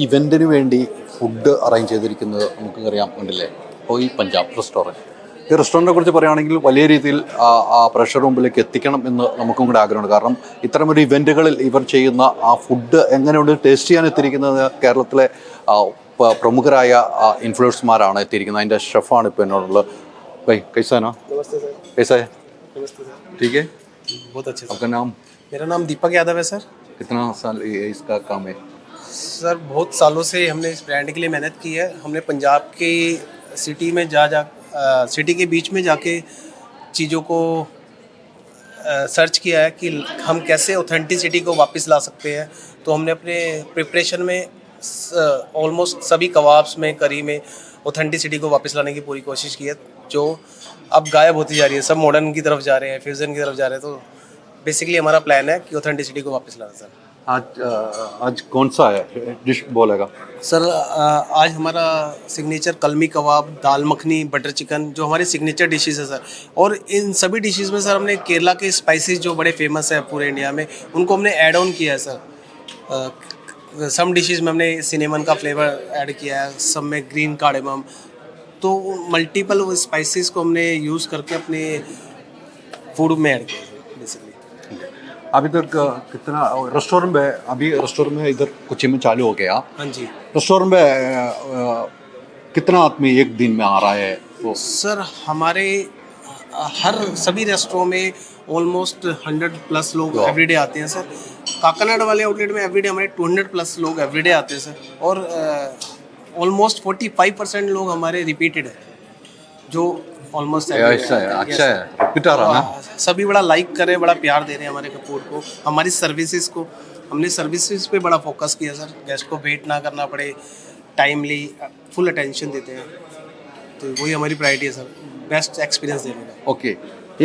ഇവൻറ്റിന് വേണ്ടി food arrange ചെയ്തിരിക്കുന്നത് നമുക്കറിയാം ഉണ്ടല്ലേ, ഹോയ് പഞ്ചാബ് റെസ്റ്റോറൻറ്റ്. ഈ റെസ്റ്റോറൻറ്റിനെ കുറിച്ച് പറയുകയാണെങ്കിൽ വലിയ രീതിയിൽ പ്രേക്ഷകരുടെ മുമ്പിലേക്ക് എത്തിക്കണം എന്ന് നമുക്കും കൂടെ ആഗ്രഹമുണ്ട്. കാരണം ഇത്തരമൊരു ഇവൻറ്റുകളിൽ ഇവർ ചെയ്യുന്ന ആ ഫുഡ് എങ്ങനെയുണ്ട് ടേസ്റ്റ് ചെയ്യാൻ എത്തിയിരിക്കുന്നത് കേരളത്തിലെ പ്രമുഖരായ ഇൻഫ്ലുവൻസർമാരാണ് എത്തിയിരിക്കുന്നത്. അതിൻ്റെ ഷെഫാണ് ഇപ്പോൾ എന്നോടുള്ളത്. भाई कैसा है ना? नमस्ते सर। कैसा है? नमस्ते सर। ठीक है, बहुत अच्छे सर। आपका नाम? मेरा नाम दीपक यादव है सर। कितना साल ये इसका काम है? सर बहुत सालों से हमने इस ब्रांड के लिए मेहनत की है। हमने पंजाब की सिटी में सिटी के बीच में जाके चीज़ों को सर्च किया है कि हम कैसे ऑथेंटिसिटी को वापस ला सकते हैं। तो हमने अपने प्रिपरेशन में ऑलमोस्ट सभी कबाब्स में, करी में ऑथेंटिसिटी को वापस लाने की पूरी कोशिश की है, जो अब गायब होती जा रही है। सब मॉडर्न की तरफ जा रहे हैं, फ्यूज़न की तरफ जा रहे हैं। तो बेसिकली हमारा प्लान है कि ऑथेंटिसिटी को वापस लाना सर। आज कौन सा है डिश बोलेगा सर आज हमारा सिग्नेचर कलमी कबाब, दाल मखनी, बटर चिकन जो हमारे सिग्नेचर डिशेस है सर। और इन सभी डिशेस में सर हमने केरला के स्पाइसेस जो बड़े फेमस है पूरे इंडिया में, उनको हमने ऐड ऑन किया है सर। सम डिशेस में हमने सिनेमन का फ्लेवर ऐड किया है, सब में ग्रीन कार्डेमम। तो मल्टीपल स्पाइसेस को हमने यूज़ करके अपने फूड में ऐड किया बेसिकली। अभी तक कितना रेस्टोरेंट में, अभी रेस्टोरेंट में इधर कोची में चालू हो गया? हाँ जी रेस्टोरेंट में कितना आदमी एक दिन में आ रहा है वो? सर हमारे हर सभी रेस्टोरेंट में ऑलमोस्ट 100+ लोग एवरीडे आते हैं सर। काकानाड वाले आउटलेट में एवरीडे हमारे 200+ लोग एवरीडे आते हैं सर। और ऑलमोस्ट 45% लोग हमारे रिपीटेड है, जो ऑलमोस्ट अच्छा है, रिपीट आ रहा ना? सभी बड़ा लाइक कर रहे हैं, बड़ा प्यार दे रहे हैं हमारे फूड को, हमारी सर्विसेज को। हमने सर्विसेज पे बड़ा फोकस किया सर, गेस्ट को वेट ना करना पड़े, टाइमली फुल अटेंशन देते हैं। तो वही हमारी प्रायोरिटी है सर, बेस्ट एक्सपीरियंस देने का। ഓക്കെ,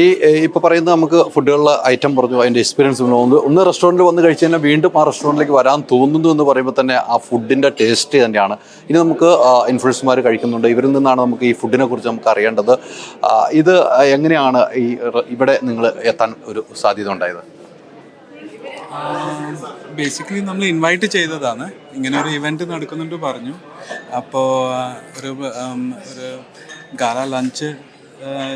ഈ ഇപ്പോൾ പറയുന്നത് നമുക്ക് ഫുഡുകളിലെ ഐറ്റം പറഞ്ഞു, അതിൻ്റെ എക്സ്പീരിയൻസ് ഒന്ന് റെസ്റ്റോറൻറ്റിൽ വന്ന് കഴിച്ച് കഴിഞ്ഞാൽ വീണ്ടും ആ റെസ്റ്റോറൻറ്റിലേക്ക് വരാൻ തോന്നുന്നു എന്ന് പറയുമ്പോൾ തന്നെ ആ ഫുഡിൻ്റെ ടേസ്റ്റ് തന്നെയാണ്. ഇനി നമുക്ക് ഇൻഫ്ലുവൻസർമാർ കഴിക്കുന്നുണ്ട്, ഇവരിൽ നിന്നാണ് നമുക്ക് ഈ ഫുഡിനെ കുറിച്ച് നമുക്ക് അറിയേണ്ടത്. ഇത് എങ്ങനെയാണ് ഇവിടെ നിങ്ങൾ എത്താൻ ഒരു സാധ്യത ഉണ്ടായത്? ബേസിക്കലി നമ്മൾ ഇൻവൈറ്റ് ചെയ്തതാണ്, ഇങ്ങനെ ഒരു ഇവൻറ്റ് നടക്കുന്നുണ്ട് പറഞ്ഞു. അപ്പോൾ ഒരു ഗാല ലഞ്ച്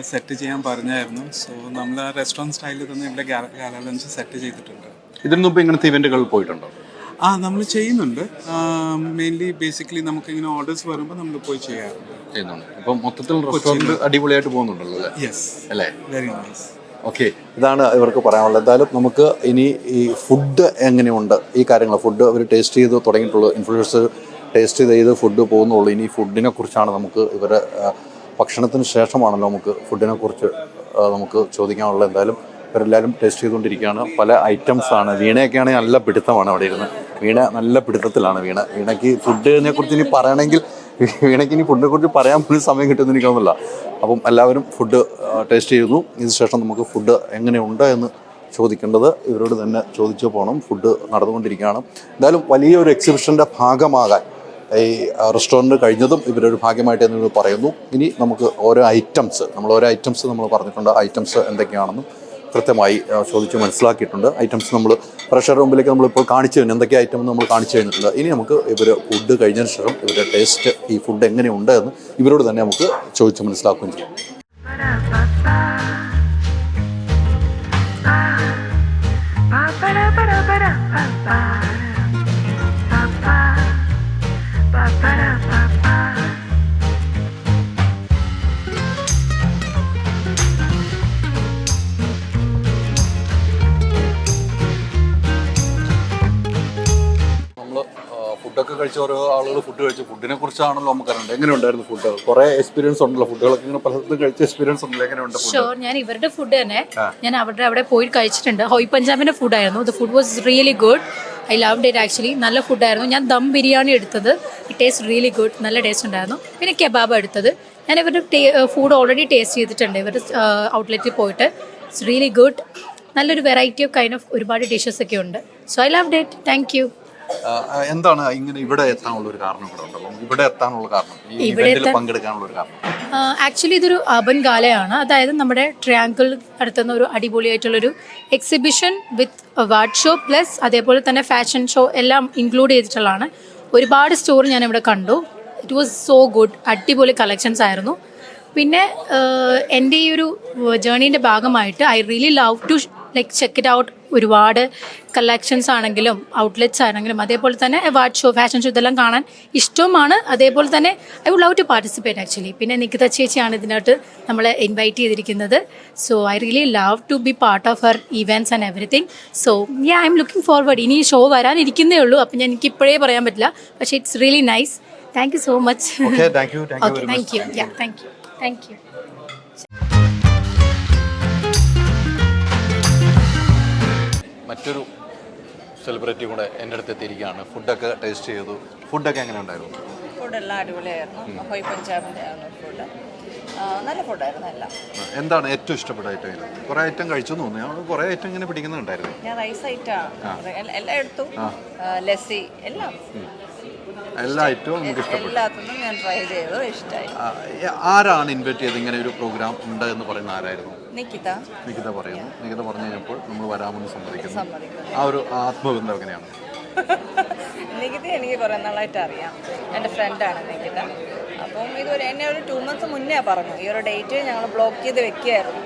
സെറ്റ് ചെയ്യാൻ പറഞ്ഞായിരുന്നു. സോ നമ്മൾ ആ റെസ്റ്റോറൻറ്റ് സ്റ്റൈലിൽ തന്നെ ഇവിടെ ഗാല ലഞ്ച് സെറ്റ് ചെയ്തിട്ടുണ്ട്. ഇതിനു മുമ്പ് ഇങ്ങനത്തെ ഇവൻറ്റുകൾ പോയിട്ടുണ്ടോ? നമ്മൾ ചെയ്യുന്നുണ്ട്. മെയിൻലി ബേസിക്കലി നമുക്കിങ്ങനെ ഓർഡേഴ്സ് വരുമ്പോൾ നമ്മൾ പോയി ചെയ്യുന്നുണ്ട്. അപ്പം മൊത്തത്തിൽ റെസ്റ്റോറൻറ്റ് അടിപൊളിയായിട്ട് പോകുന്നുണ്ടല്ലോ അല്ലേ? യെസ്, അല്ലേ? Very nice. ഓക്കെ, ഇതാണ് ഇവർക്ക് പറയാനുള്ളത്. എന്തായാലും നമുക്ക് ഇനി ഈ ഫുഡ് എങ്ങനെയുണ്ട്, ഈ കാര്യങ്ങൾ ഫുഡ് അവർ ടേസ്റ്റ് ചെയ്ത് തുടങ്ങിയിട്ടുള്ളൂ, ഇൻഫ്ലുവൻസർ ടേസ്റ്റ് ചെയ്ത് ഫുഡ് പോകുന്നുള്ളൂ. ഇനി ഫുഡിനെ കുറിച്ചാണ് നമുക്ക് ഇവരെ ഭക്ഷണത്തിന് ശേഷമാണല്ലോ നമുക്ക് ഫുഡിനെ കുറിച്ച് നമുക്ക് ചോദിക്കാനുള്ളത്. എന്തായാലും ഇവരെല്ലാവരും ടേസ്റ്റ് ചെയ്തുകൊണ്ടിരിക്കുകയാണ്. പല ഐറ്റംസാണ്. വീണയൊക്കെ ആണെങ്കിൽ നല്ല പിടുത്തമാണ് അവിടെ ഇരുന്ന്. വീണ നല്ല പിടുത്തത്തിലാണ്. വീണയ്ക്ക് ഫുഡിനെ കുറിച്ച് ഇനി പറയണമെങ്കിൽ വീണയ്ക്ക് ഇനി ഫുഡിനെ കുറിച്ച് പറയാൻ പോലും സമയം കിട്ടുമെന്ന് എനിക്കൊന്നുമില്ല. അപ്പം എല്ലാവരും ഫുഡ് ടേസ്റ്റ് ചെയ്യുന്നു. ഇതിന് ശേഷം നമുക്ക് ഫുഡ് എങ്ങനെയുണ്ട് എന്ന് ചോദിക്കേണ്ടത് ഇവരോട് തന്നെ ചോദിച്ചു പോകണം. ഫുഡ് നടന്നുകൊണ്ടിരിക്കുകയാണ്. എന്തായാലും വലിയൊരു എക്സിബിഷൻ്റെ ഭാഗമാകാൻ ഈ റെസ്റ്റോറൻറ്റ് കഴിഞ്ഞതും ഇവരൊരു ഭാഗ്യമായിട്ട് എന്നോട് പറയുന്നു. ഇനി നമുക്ക് ഓരോ ഐറ്റംസ് നമ്മൾ പറഞ്ഞിട്ടുണ്ട്. ഐറ്റംസ് എന്തൊക്കെയാണെന്നും കൃത്യമായി ചോദിച്ച് മനസ്സിലാക്കിയിട്ടുണ്ട്. ഐറ്റംസ് നമ്മൾ പ്രേക്ഷകരുടെ മുമ്പിലേക്ക് നമ്മളിപ്പോൾ കാണിച്ചു തന്നെ എന്തൊക്കെ ഐറ്റം നമ്മൾ കാണിച്ചു കഴിഞ്ഞിട്ടുണ്ട്. ഇനി നമുക്ക് ഇവർ ഫുഡ് കഴിഞ്ഞതിന് ശേഷം ഇവരുടെ ടേസ്റ്റ്, ഈ ഫുഡ് എങ്ങനെയുണ്ട് എന്ന് ഇവരോട് തന്നെ നമുക്ക് ചോദിച്ച് മനസ്സിലാക്കുകയും ചെയ്യാം. ഫുഡൊക്കെ കഴിച്ച ഓരോ ആളുകൾ ഫുഡ് കഴിച്ചു. ഫുഡിനെ കുറിച്ചാണല്ലോ നമുക്കറിയണ്ടത്. എങ്ങനെയുണ്ടായിരുന്നു ഫുഡ്? കുറേ എക്സ്പീരിയൻസ് ഉണ്ടല്ലോ, ഫുഡുകളൊക്കെ ഇങ്ങനെ പലതും കഴിച്ച എക്സ്പീരിയൻസ് ഉണ്ടല്ലോ. എങ്ങനെയുണ്ട്? ഷുവർ, ഞാൻ ഇവരുടെ ഫുഡ് തന്നെ ഞാൻ അവിടെ പോയി കഴിച്ചിട്ടുണ്ട്. ഹോയ് പഞ്ചാബിന്റെ ഫുഡായിരുന്നു. The food was really good. I loved it actually. നല്ല ഫുഡായിരുന്നു. ഞാൻ ദം ബിരിയാണി എടുത്തത്. It taste really good. നല്ല ടേസ്റ്റ് ഉണ്ടായിരുന്നു. പിന്നെ കെബാബ് എടുത്തത്. ഞാൻ ഇവരുടെ ഫുഡ് ഓൾറെഡി ടേസ്റ്റ് ചെയ്തിട്ടുണ്ട് ഇവരുടെ ഔട്ട്ലെറ്റിൽ പോയിട്ട്. It's really good. നല്ലൊരു വെറൈറ്റി ഓഫ് കൈൻഡ് ഓഫ് ഒരുപാട് ഡിഷസ് ഒക്കെ ഉണ്ട്. So I loved it. Thank you. എന്താണ് ഇങ്ങനെ ഇവിടെ എത്താനുള്ള ഒരു കാരണം? ഇവിടെ എത്താനുള്ള കാരണം, ഈ ഇവന്റിൽ പങ്കെടുക്കാനുള്ള ഒരു കാരണം? ആക്ച്വലി ഇതൊരു അർബൻ ഗാലയാണ്. അതായത് നമ്മുടെ ട്രയാങ്കിൾ നടത്തുന്ന ഒരു അടിപൊളിയായിട്ടുള്ളൊരു എക്സിബിഷൻ വിത്ത് അവാർഡ് ഷോ പ്ലസ് അതേപോലെ തന്നെ ഫാഷൻ ഷോ എല്ലാം ഇൻക്ലൂഡ് ചെയ്തിട്ടുള്ളതാണ്. ഒരുപാട് സ്റ്റോർ ഞാൻ ഇവിടെ കണ്ടു. It was so good. അടിപൊളി കളക്ഷൻസ് ആയിരുന്നു. പിന്നെ എൻ്റെ ഈ ഒരു ജേർണീൻ്റെ ഭാഗമായിട്ട് I really love to like check it out. ഒരുപാട് കളക്ഷൻസ് ആണെങ്കിലും ഔട്ട്ലെറ്റ്സ് ആണെങ്കിലും അതേപോലെ തന്നെ അവാർഡ് ഷോ, ഫാഷൻ ഷോ ഇതെല്ലാം കാണാൻ ഇഷ്ടവുമാണ്. അതേപോലെ തന്നെ I would love to participate actually. പിന്നെ നികിത ചേച്ചിയാണ് ഇതിനകത്ത് നമ്മളെ ഇൻവൈറ്റ് ചെയ്തിരിക്കുന്നത്. So I really love to be part of her events and everything. So I am looking forward. ഇനി ഷോ വരാനിരിക്കുന്നേ ഉള്ളൂ. അപ്പം ഞാൻ എനിക്ക് ഇപ്പോഴേ പറയാൻ പറ്റില്ല. പക്ഷേ it's really nice. Thank you so much. Okay, thank you. Okay, thank you. Yeah, thank you. Thank you. മറ്റൊരു സെലിബ്രിറ്റി കൂടെ എൻ്റെ അടുത്ത് എത്തിയിരിക്കുകയാണ്. ഫുഡൊക്കെ ടേസ്റ്റ് ചെയ്തു. ഫുഡൊക്കെ എങ്ങനെ ഉണ്ടായിരുന്നു? ഫുഡെല്ലാം അടിപൊളിയായിരുന്നു. ഹോയ് പഞ്ചാബിൻ്റെ ആണ് ഫുഡ്. നല്ല ഫുഡായിരുന്നു എല്ലാം. എന്താണ് ഏറ്റവും ഇഷ്ടപ്പെട്ട ഐറ്റം? കുറേ ഐറ്റം കഴിച്ചു തോന്നുന്നു. ഞാൻ കുറേ ഐറ്റം ഇങ്ങനെ പിടിക്കുന്നുണ്ടായിരുന്നു. ഞാൻ റൈസ് ഐറ്റമാണ് എല്ലാം എടുത്തു. ലസ്സി എല്ലാം എല്ലാ ഐറ്റവും നമുക്ക് ഇഷ്ടപ്പെട്ടു. എല്ലാത്തിനും ഞാൻ ട്രൈ ചെയ്തു, ഇഷ്ടമായി. ആരാണ് ഇൻവൈറ്റ് ചെയ്ത് ഇങ്ങനെ ഒരു പ്രോഗ്രാം ഉണ്ട് എന്ന് പറയുന്ന ആരായിരുന്നു? നികിത പറയുന്നു. നികിത പറഞ്ഞു കഴിഞ്ഞപ്പോൾ നമ്മൾ വരാമെന്ന് സമ്മതിക്കുന്നു. സമ്മതിക്കുന്നു. ആ ഒരു ആത്മബന്ധം എങ്ങനെയാണ്? നികിത എനിക്ക് കുറേ നാളായിട്ട് അറിയാം. എൻ്റെ ഫ്രണ്ടാണ് നികിത. അപ്പം ഇതുവരെ എന്നെ ഒരു 2 months മുന്നേ പറഞ്ഞു ഈ ഒരു ഡേറ്റ് ഞങ്ങൾ ബ്ലോക്ക് ചെയ്ത് വെക്കുകയായിരുന്നു.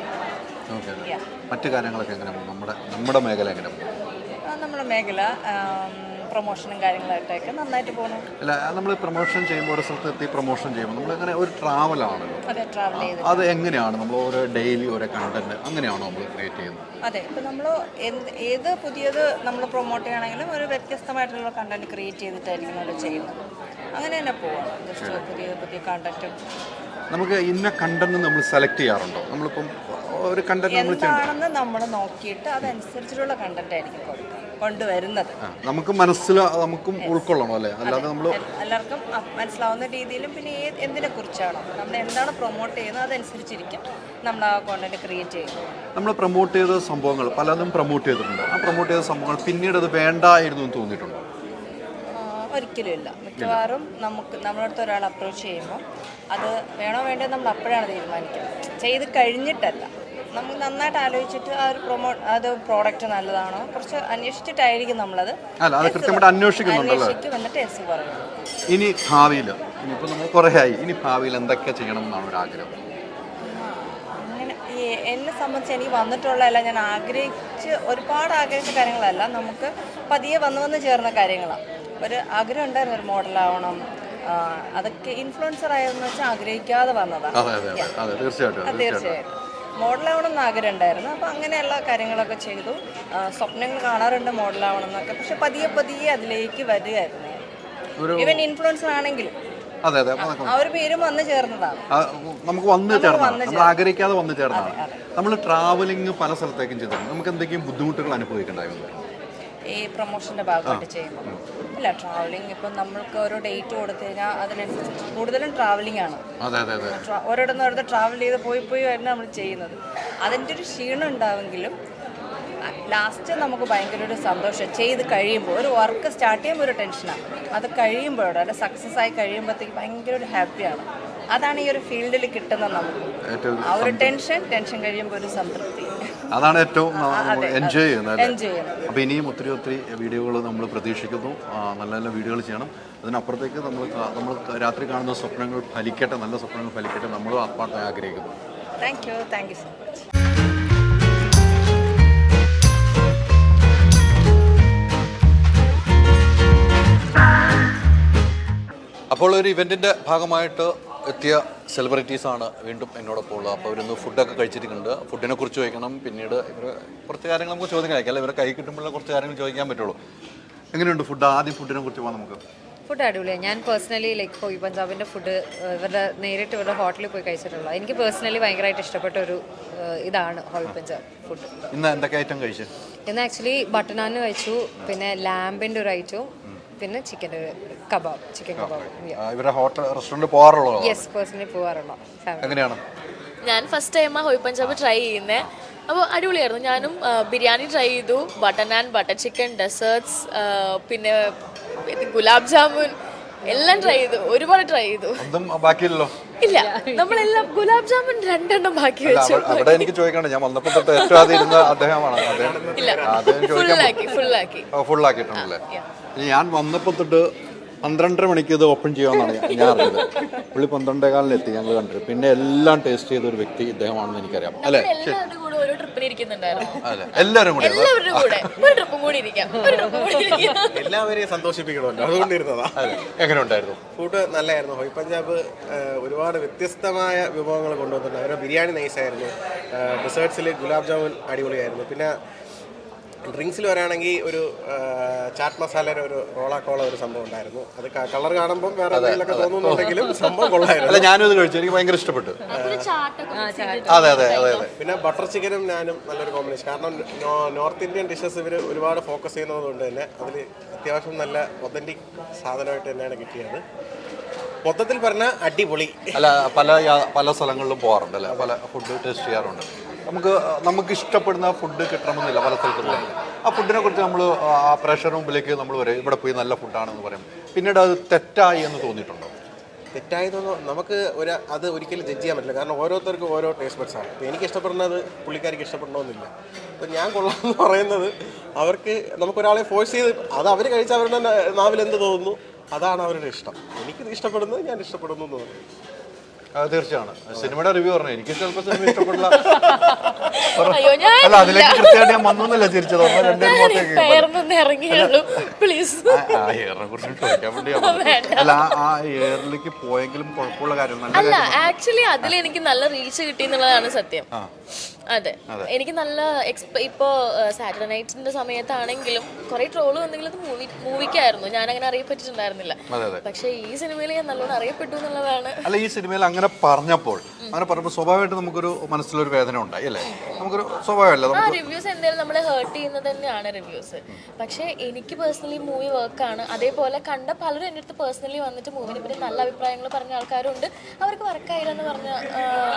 ഓക്കെ. മറ്റു കാര്യങ്ങളൊക്കെ എങ്ങനെയാണ്? നമ്മുടെ മേഖല എങ്ങനെയാണ്? നമ്മുടെ മേഖല പ്രൊമോഷനും കാര്യങ്ങളായിട്ടൊക്കെ നന്നായിട്ട് പോകുന്നു. അല്ല, നമ്മൾ പ്രൊമോഷൻ ചെയ്യുമ്പോൾ ഒരു സ്ഥലത്ത് എത്തി പ്രൊമോഷൻ ചെയ്യുമ്പോൾ നമ്മളങ്ങനെ ഒരു ട്രാവലാണല്ലോ. അതെ, ട്രാവൽ ചെയ്ത്. അത് എങ്ങനെയാണ് നമ്മൾ ഓരോ ഡെയിലി ഓരോ കണ്ടന്റ് അങ്ങനെയാണോ നമ്മൾ ക്രിയേറ്റ് ചെയ്യുന്നത്? അതെ, ഇപ്പം നമ്മൾ ഏത് പുതിയത് നമ്മൾ പ്രൊമോട്ട് ചെയ്യണമെങ്കിലും ഒരു വ്യത്യസ്തമായിട്ടുള്ള കണ്ടന്റ് ക്രിയേറ്റ് ചെയ്തിട്ടായിരിക്കും നമ്മൾ ചെയ്യുന്നത്. അങ്ങനെ തന്നെ പോവാം. ജസ്റ്റ് പുതിയ കണ്ടന്റും നമുക്ക് ഇന്ന കണ്ടന്റ് നമ്മൾ സെലക്ട് ചെയ്യാറുണ്ടോ? നമ്മളിപ്പം ഒരു കണ്ടന്റ് എന്താണെന്ന് നമ്മൾ നോക്കിയിട്ട് അതനുസരിച്ചിട്ടുള്ള കണ്ടന്റ് ആയിരിക്കും കൊണ്ടുവരുന്നത്. നമുക്ക് നമുക്കും ഉൾക്കൊള്ളണം അല്ലേ? അല്ലാതെ നമ്മൾ എല്ലാവർക്കും മനസ്സിലാവുന്ന രീതിയിലും പിന്നെ എന്തിനെ കുറിച്ചാണോ നമ്മൾ എന്താണ് പ്രൊമോട്ട് ചെയ്യുന്നത് അതനുസരിച്ചിരിക്കും നമ്മൾ ആ കോണ്ടന്റ് ക്രിയേറ്റ് ചെയ്യുന്നത്. നമ്മൾ പ്രൊമോട്ട് ചെയ്ത സംഭവങ്ങൾ പലതും പ്രൊമോട്ട് ചെയ്തിട്ടുണ്ട്. ആ പ്രൊമോട്ട് ചെയ്ത സംഭവങ്ങൾ പിന്നീട് അത് വേണ്ടായിരുന്നു എന്ന് തോന്നിയിട്ടുണ്ടോ? ഒരിക്കലും ഇല്ല. മിക്കവാറും നമ്മളടുത്ത് ഒരാൾ അപ്രോച്ച് ചെയ്യുമ്പോൾ അത് വേണോ വേണ്ടോ നമ്മൾ അപ്പോഴാണ് തീരുമാനിക്കുന്നത്, ചെയ്ത് കഴിഞ്ഞിട്ടല്ല. നമുക്ക് നന്നായിട്ട് ആലോചിച്ചിട്ട് ആ ഒരു പ്രോഡക്റ്റ് നല്ലതാണോ കുറച്ച് അന്വേഷിച്ചിട്ടായിരിക്കും നമ്മളത് അന്വേഷിക്കും. എന്നിട്ട് എസ് പറയും. ഇനി ഭാവിയിൽ ഇനിയിപ്പോൾ നമ്മൾ കുറേ ആയി, ഇനി ഭാവിയിൽ എന്തൊക്കെ ചെയ്യണം എന്നാണ് ഒരു ആഗ്രഹം? അങ്ങനെ എന്നെ സംബന്ധിച്ച് എനിക്ക് വന്നിട്ടുള്ളതല്ല, ഞാൻ ഒരുപാട് ആഗ്രഹിച്ച കാര്യങ്ങളല്ല, നമുക്ക് പതിയെ വന്ന് ചേർന്ന കാര്യങ്ങളാണ്. ഒരു ആഗ്രഹം ഉണ്ടായിരുന്നു, ഒരു മോഡലാവണം. അതൊക്കെ ഇൻഫ്ലുവൻസർ ആയതെന്ന് വെച്ചാൽ ആഗ്രഹിക്കാതെ വന്നതാണ്. തീർച്ചയായിട്ടും മോഡലാവണം എന്ന് ആഗ്രഹം ഉണ്ടായിരുന്നു. അപ്പോൾ അങ്ങനെയുള്ള കാര്യങ്ങളൊക്കെ ചെയ്തു. സ്വപ്നങ്ങൾ കാണാറുണ്ട് മോഡലാവണം എന്നൊക്കെ. പക്ഷെ പതിയെ അതിലേക്ക് വരികയായിരുന്നു. ഈവൻ ഇൻഫ്ലുവൻസർ ആണെങ്കിലും ആ ഒരു പേരും വന്നു ചേർന്നതാണ്. നമുക്ക് നമ്മൾ ആഗ്രഹിക്കാതെ വന്നു ചേർന്നതാണ്. നമ്മൾ ട്രാവലിംഗ് പല സ്ഥലത്തേക്കും ചെയ്തിട്ടുണ്ട്. നമുക്ക് എന്തെങ്കിലും ബുദ്ധിമുട്ടുകൾ അനുഭവിക്കേണ്ടായിരുന്നു ഈ പ്രൊമോഷൻ്റെ ഭാഗമായിട്ട് ചെയ്യുമ്പോൾ? ഇല്ല, ട്രാവലിംഗ് ഇപ്പം നമ്മൾക്ക് ഓരോ ഡേറ്റ് കൊടുത്തു കഴിഞ്ഞാൽ അതിനനുസരിച്ച് കൂടുതലും ട്രാവലിംഗ് ആണ്. ഒരിടന്ന് ഒരിടത്ത് ട്രാവൽ ചെയ്ത് പോയി വരുന്ന നമ്മൾ ചെയ്യുന്നത്. അതിൻ്റെ ഒരു ക്ഷീണം ഉണ്ടാവെങ്കിലും ലാസ്റ്റ് നമുക്ക് ഭയങ്കര ഒരു സന്തോഷം. ചെയ്ത് കഴിയുമ്പോൾ ഒരു വർക്ക് സ്റ്റാർട്ട് ചെയ്യുമ്പോൾ ഒരു ടെൻഷനാണ്, അത് കഴിയുമ്പോഴോ അല്ല സക്സസ് ആയി കഴിയുമ്പോഴത്തേക്ക് ഭയങ്കര ഒരു ഹാപ്പിയാണ്. അതാണ് ഈ ഒരു ഫീൽഡിൽ കിട്ടുന്നത് നമുക്ക്. ആ ഒരു ടെൻഷൻ കഴിയുമ്പോൾ ഒരു സംതൃപ്തി, അതാണ് ഏറ്റവും എൻജോയ് ചെയ്യുന്നത്. അപ്പോൾ ഇനിയും ഒത്തിരി വീഡിയോകൾ നമ്മൾ പ്രതീക്ഷിക്കുന്നു. നല്ല നല്ല വീഡിയോകൾ ചെയ്യണം. അതിനപ്പുറത്തേക്ക് നമ്മൾ രാത്രി കാണുന്ന സ്വപ്നങ്ങൾ ഫലിക്കട്ടെ, നല്ല സ്വപ്നങ്ങൾ ഫലിക്കട്ടെ, നമ്മളും ആത്മാർത്ഥമായി ആഗ്രഹിക്കുന്നു. Thank you so much. അപ്പോൾ ഒരു ഇവൻറ്റിൻ്റെ ഭാഗമായിട്ട് എത്തിയ സെലിബ്രിറ്റീസാണ് വീണ്ടും എന്നോടൊപ്പം ഉള്ളത്. അപ്പോൾ അവരൊന്ന് ഫുഡൊക്കെ കഴിച്ചിട്ടുണ്ട്. ഫുഡിനെ കുറിച്ച് ചോദിക്കണം, പിന്നീട് ഇവർ കുറച്ച് കാര്യങ്ങൾ നമുക്ക് ചോദിക്കാൻ അയക്കാം. ഇവരെ കൈ കിട്ടുമ്പോഴുള്ള കുറച്ച് കാര്യങ്ങൾ ചോദിക്കാൻ പറ്റുള്ളൂ. എങ്ങനെയുണ്ട് ഫുഡ്? ആദ്യം ഫുഡിനെ കുറിച്ച് പോകാം നമുക്ക്. ഫുഡ് അടിപൊളിയാണ്. ഞാൻ പേഴ്സണലി ലൈക്ക് ഹോയ് പഞ്ചാബിൻ്റെ ഫുഡ് നേരിട്ട് ഇവരുടെ ഹോട്ടലിൽ പോയി കഴിച്ചിട്ടുള്ള എനിക്ക് പേഴ്സണലി ഭയങ്കരമായിട്ട് ഇഷ്ടപ്പെട്ട ഒരു ഇതാണ് ഹോയ് പഞ്ചാബ് ഫുഡ്. ഇന്ന് എന്തൊക്കെ ഐറ്റം കഴിച്ചു? ഇന്ന് ആക്ച്വലി ബട്ടർ നാൻ കഴിച്ചു, പിന്നെ ലാമ്പിൻ്റെ ഒരു ഐറ്റവും, പിന്നെ ചിക്കൻ കബാബ്. ഇവരുടെ ഹോട്ടൽ റെസ്റ്റോറൻറ്റ് പോകാറുള്ളൂ? യെസ്, പേഴ്സണലി പോകാറുള്ളൂ. എങ്ങനെയാണ്? ഞാൻ ഫസ്റ്റ് ടൈമാണ് ഹോയ് പഞ്ചാബ് ട്രൈ ചെയ്യുന്നത്. അപ്പോൾ അടിപൊളിയായിരുന്നു. ഞാനും ബിരിയാണി ട്രൈ ചെയ്തു, ബട്ടർ നാൻ, ബട്ടർ ചിക്കൻ, ഡെസേർട്സ്, പിന്നെ ഗുലാബ് ജാമുൻ എല്ലാം ട്രൈ ചെയ്തു. ഒരുപാട് ട്രൈ ചെയ്തു. ബാക്കിയല്ലോ? ഇല്ല, നമ്മളെല്ലാം ഗുലാബ് ജാമുൻ 2 എണ്ണം ബാക്കി വെച്ചു. അവിടെ എനിക്ക് ചോദിക്കണ്ട, ഞാൻ വന്നപ്പോൾ തൊട്ട് ഏറ്റവും ആദ്യം ഇരുന്ന അദ്ദേഹമാണ്. ഫുള്ളാക്കിയിട്ടുണ്ടല്ലേ? ഞാൻ വന്നപ്പോൾ തൊട്ട് 12:30 മണിക്ക് ഇത് ഓപ്പൺ ചെയ്യാമെന്നാണ് ഞാൻ അറിഞ്ഞത്. പുള്ളി 12:15 എത്തി, ഞങ്ങൾ കണ്ടിട്ട്. പിന്നെ എല്ലാം ടേസ്റ്റ് ചെയ്ത ഒരു വ്യക്തി ഇദ്ദേഹമാണെന്ന് എനിക്കറിയാം, അല്ലേ? എല്ലാവരുടെ കൂടെ ഓരോ ട്രിപ്പിന് ഇരിക്കുന്നുണ്ടായിരുന്നു. അതെ, എല്ലാവരും കൂടി എല്ലാവരുടെ കൂടെ ഒരു ട്രിപ്പും കൂടി ഇരിക്കാം, ഒരു ട്രിപ്പും കൂടി ഇരിക്കാം. എല്ലാവരെയും സന്തോഷിപ്പിക്കണമല്ലോ, അതുകൊണ്ട് ഇരുന്നതാ. എങ്ങനെ ഉണ്ടായിരുന്നു? ഫുഡ് നല്ലതായിരുന്നു. ഹോയ് പഞ്ചാബ് ഒരുപാട് വ്യത്യസ്തമായ വിഭവങ്ങൾ കൊണ്ടുവന്നിട്ടുണ്ട്. അവരുടെ ബിരിയാണി നൈസായിരുന്നു. ഡെസേർട്സിൽ ഗുലാബ് ജാമുൻ അടിപൊളിയായിരുന്നു. പിന്നെ ഡ്രിങ്ക്സിൽ വരാണെങ്കിൽ ഒരു ചാറ്റ് മസാലയുടെ ഒരു റോളാക്കോള ഒരു സംഭവം ഉണ്ടായിരുന്നു. അത് കളർ കാണുമ്പോൾ വേറെ എന്തെങ്കിലുമൊക്കെ തോന്നുന്നുണ്ടെങ്കിലും സംഭവം കൊള്ളായിരുന്നു. അല്ല, ഞാനും ഇത് കഴിച്ചു, എനിക്ക് ഭയങ്കര ഇഷ്ടപ്പെട്ടു. അതെ അതെ അതെ അതെ. പിന്നെ ബട്ടർ ചിക്കനും ഞാനും നല്ലൊരു കോമ്പിനേഷൻ. കാരണം നോർത്ത് ഇന്ത്യൻ ഡിഷസ് ഇവർ ഒരുപാട് ഫോക്കസ് ചെയ്യുന്നത് കൊണ്ട് തന്നെ അതിൽ അത്യാവശ്യം നല്ല ഒതൻറ്റിക് സാധനമായിട്ട് തന്നെയാണ് കിട്ടിയത്. മൊത്തത്തിൽ പറഞ്ഞാൽ അടിപൊളി. അല്ല, പല സ്ഥലങ്ങളിലും പോകാറുണ്ട് അല്ലേ, പല ഫുഡ് ടേസ്റ്റ് ചെയ്യാറുണ്ട്. നമുക്ക് ഇഷ്ടപ്പെടുന്ന ഫുഡ് കിട്ടണമെന്നില്ല പല സ്ഥലത്തും പോകുന്നത്. ആ ഫുഡിനെ കുറിച്ച് നമ്മൾ ആ പ്രഷർ മുമ്പിലേക്ക് നമ്മൾ വരെ ഇവിടെ പോയി നല്ല ഫുഡാണെന്ന് പറയും. പിന്നീട് അത് തെറ്റായി എന്ന് തോന്നിയിട്ടുണ്ടോ? തെറ്റായതൊന്നും നമുക്ക് അത് ഒരിക്കലും ജഡ്ജ് ചെയ്യാൻ പറ്റില്ല. കാരണം ഓരോരുത്തർക്കും ഓരോ ടേസ്റ്റ് ബഡ്സ് ആണ്. ഇപ്പോൾ എനിക്ക് ഇഷ്ടപ്പെടുന്നത് പുള്ളിക്കാർക്ക് ഇഷ്ടപ്പെടണമെന്നില്ല. അപ്പോൾ ഞാൻ കൊള്ളാമെന്ന് പറയുന്നത് അവർക്ക് നമുക്കൊരാളെ ഫോഴ്സ് ചെയ്ത് അത് അവർ കഴിച്ച് അവരുടെ നാവിൽ എന്ത് തോന്നുന്നു അതാണ് അവരുടെ ഇഷ്ടം. എനിക്കിത് ഇഷ്ടപ്പെടുന്നത് ഞാൻ ഇഷ്ടപ്പെടുന്നു എന്ന് തോന്നുന്നു. തീർച്ചയാണ്. സിനിമയുടെ റിവ്യൂ പറഞ്ഞു, എനിക്ക് ചിലപ്പോൾ സിനിമ ഇഷ്ടപ്പെടില്ല. അയ്യോ, ഞാൻ അല്ല, അതിലേക്ക് കൃത്യമായിട്ട് ഞാൻ വന്നൊന്നുമില്ല ചിരിച്ചത്. ഇറങ്ങിയുള്ളൂ, പ്ലീസ്. ആ എയറിനെ കുറിച്ച് ചോദിക്കാൻ വേണ്ടി. അല്ല, ആ എയറിലേക്ക് പോയെങ്കിലും കുഴപ്പമുള്ള കാര്യം അല്ല. ആക്ച്വലി അതിൽ എനിക്ക് നല്ല റീച്ച് കിട്ടി എന്നുള്ളതാണ് സത്യം. അതെ, എനിക്ക് നല്ല ഇപ്പോ സാറ്റർഡേ നൈറ്റിന്റെ സമയത്താണെങ്കിലും കുറെ ട്രോള് വന്നെങ്കിലും അത് മൂവിക്കായിരുന്നു. ഞാൻ അങ്ങനെ അറിയപ്പെട്ടിട്ടുണ്ടായിരുന്നില്ല. പക്ഷെ ഈ സിനിമയിൽ ഞാൻ നല്ലോണം അറിയപ്പെട്ടു എന്നുള്ളതാണ്. അല്ല, ഈ സിനിമയിൽ അങ്ങനെ പറഞ്ഞപ്പോൾ സ്വാഭാവികമായിട്ട് നമുക്കൊരു മനസ്സിലൊരു വേദന ഉണ്ടായി അല്ലേ? നമുക്കൊരു സ്വാഭാവികമല്ല. ആ റിവ്യൂസ് എന്തായാലും നമ്മളെ ഹേർട്ട് ചെയ്യുന്നത് തന്നെയാണ് റിവ്യൂസ്. പക്ഷെ എനിക്ക് പേഴ്സണലി മൂവി വർക്കാണ്. അതേപോലെ കണ്ട പലരും എൻ്റെ അടുത്ത് പേഴ്സണലി വന്നിട്ട് മൂവിനെ പറ്റി നല്ല അഭിപ്രായങ്ങൾ പറഞ്ഞ ആൾക്കാരുണ്ട്, അവർക്ക് വർക്കായില്ലെന്ന് പറഞ്ഞ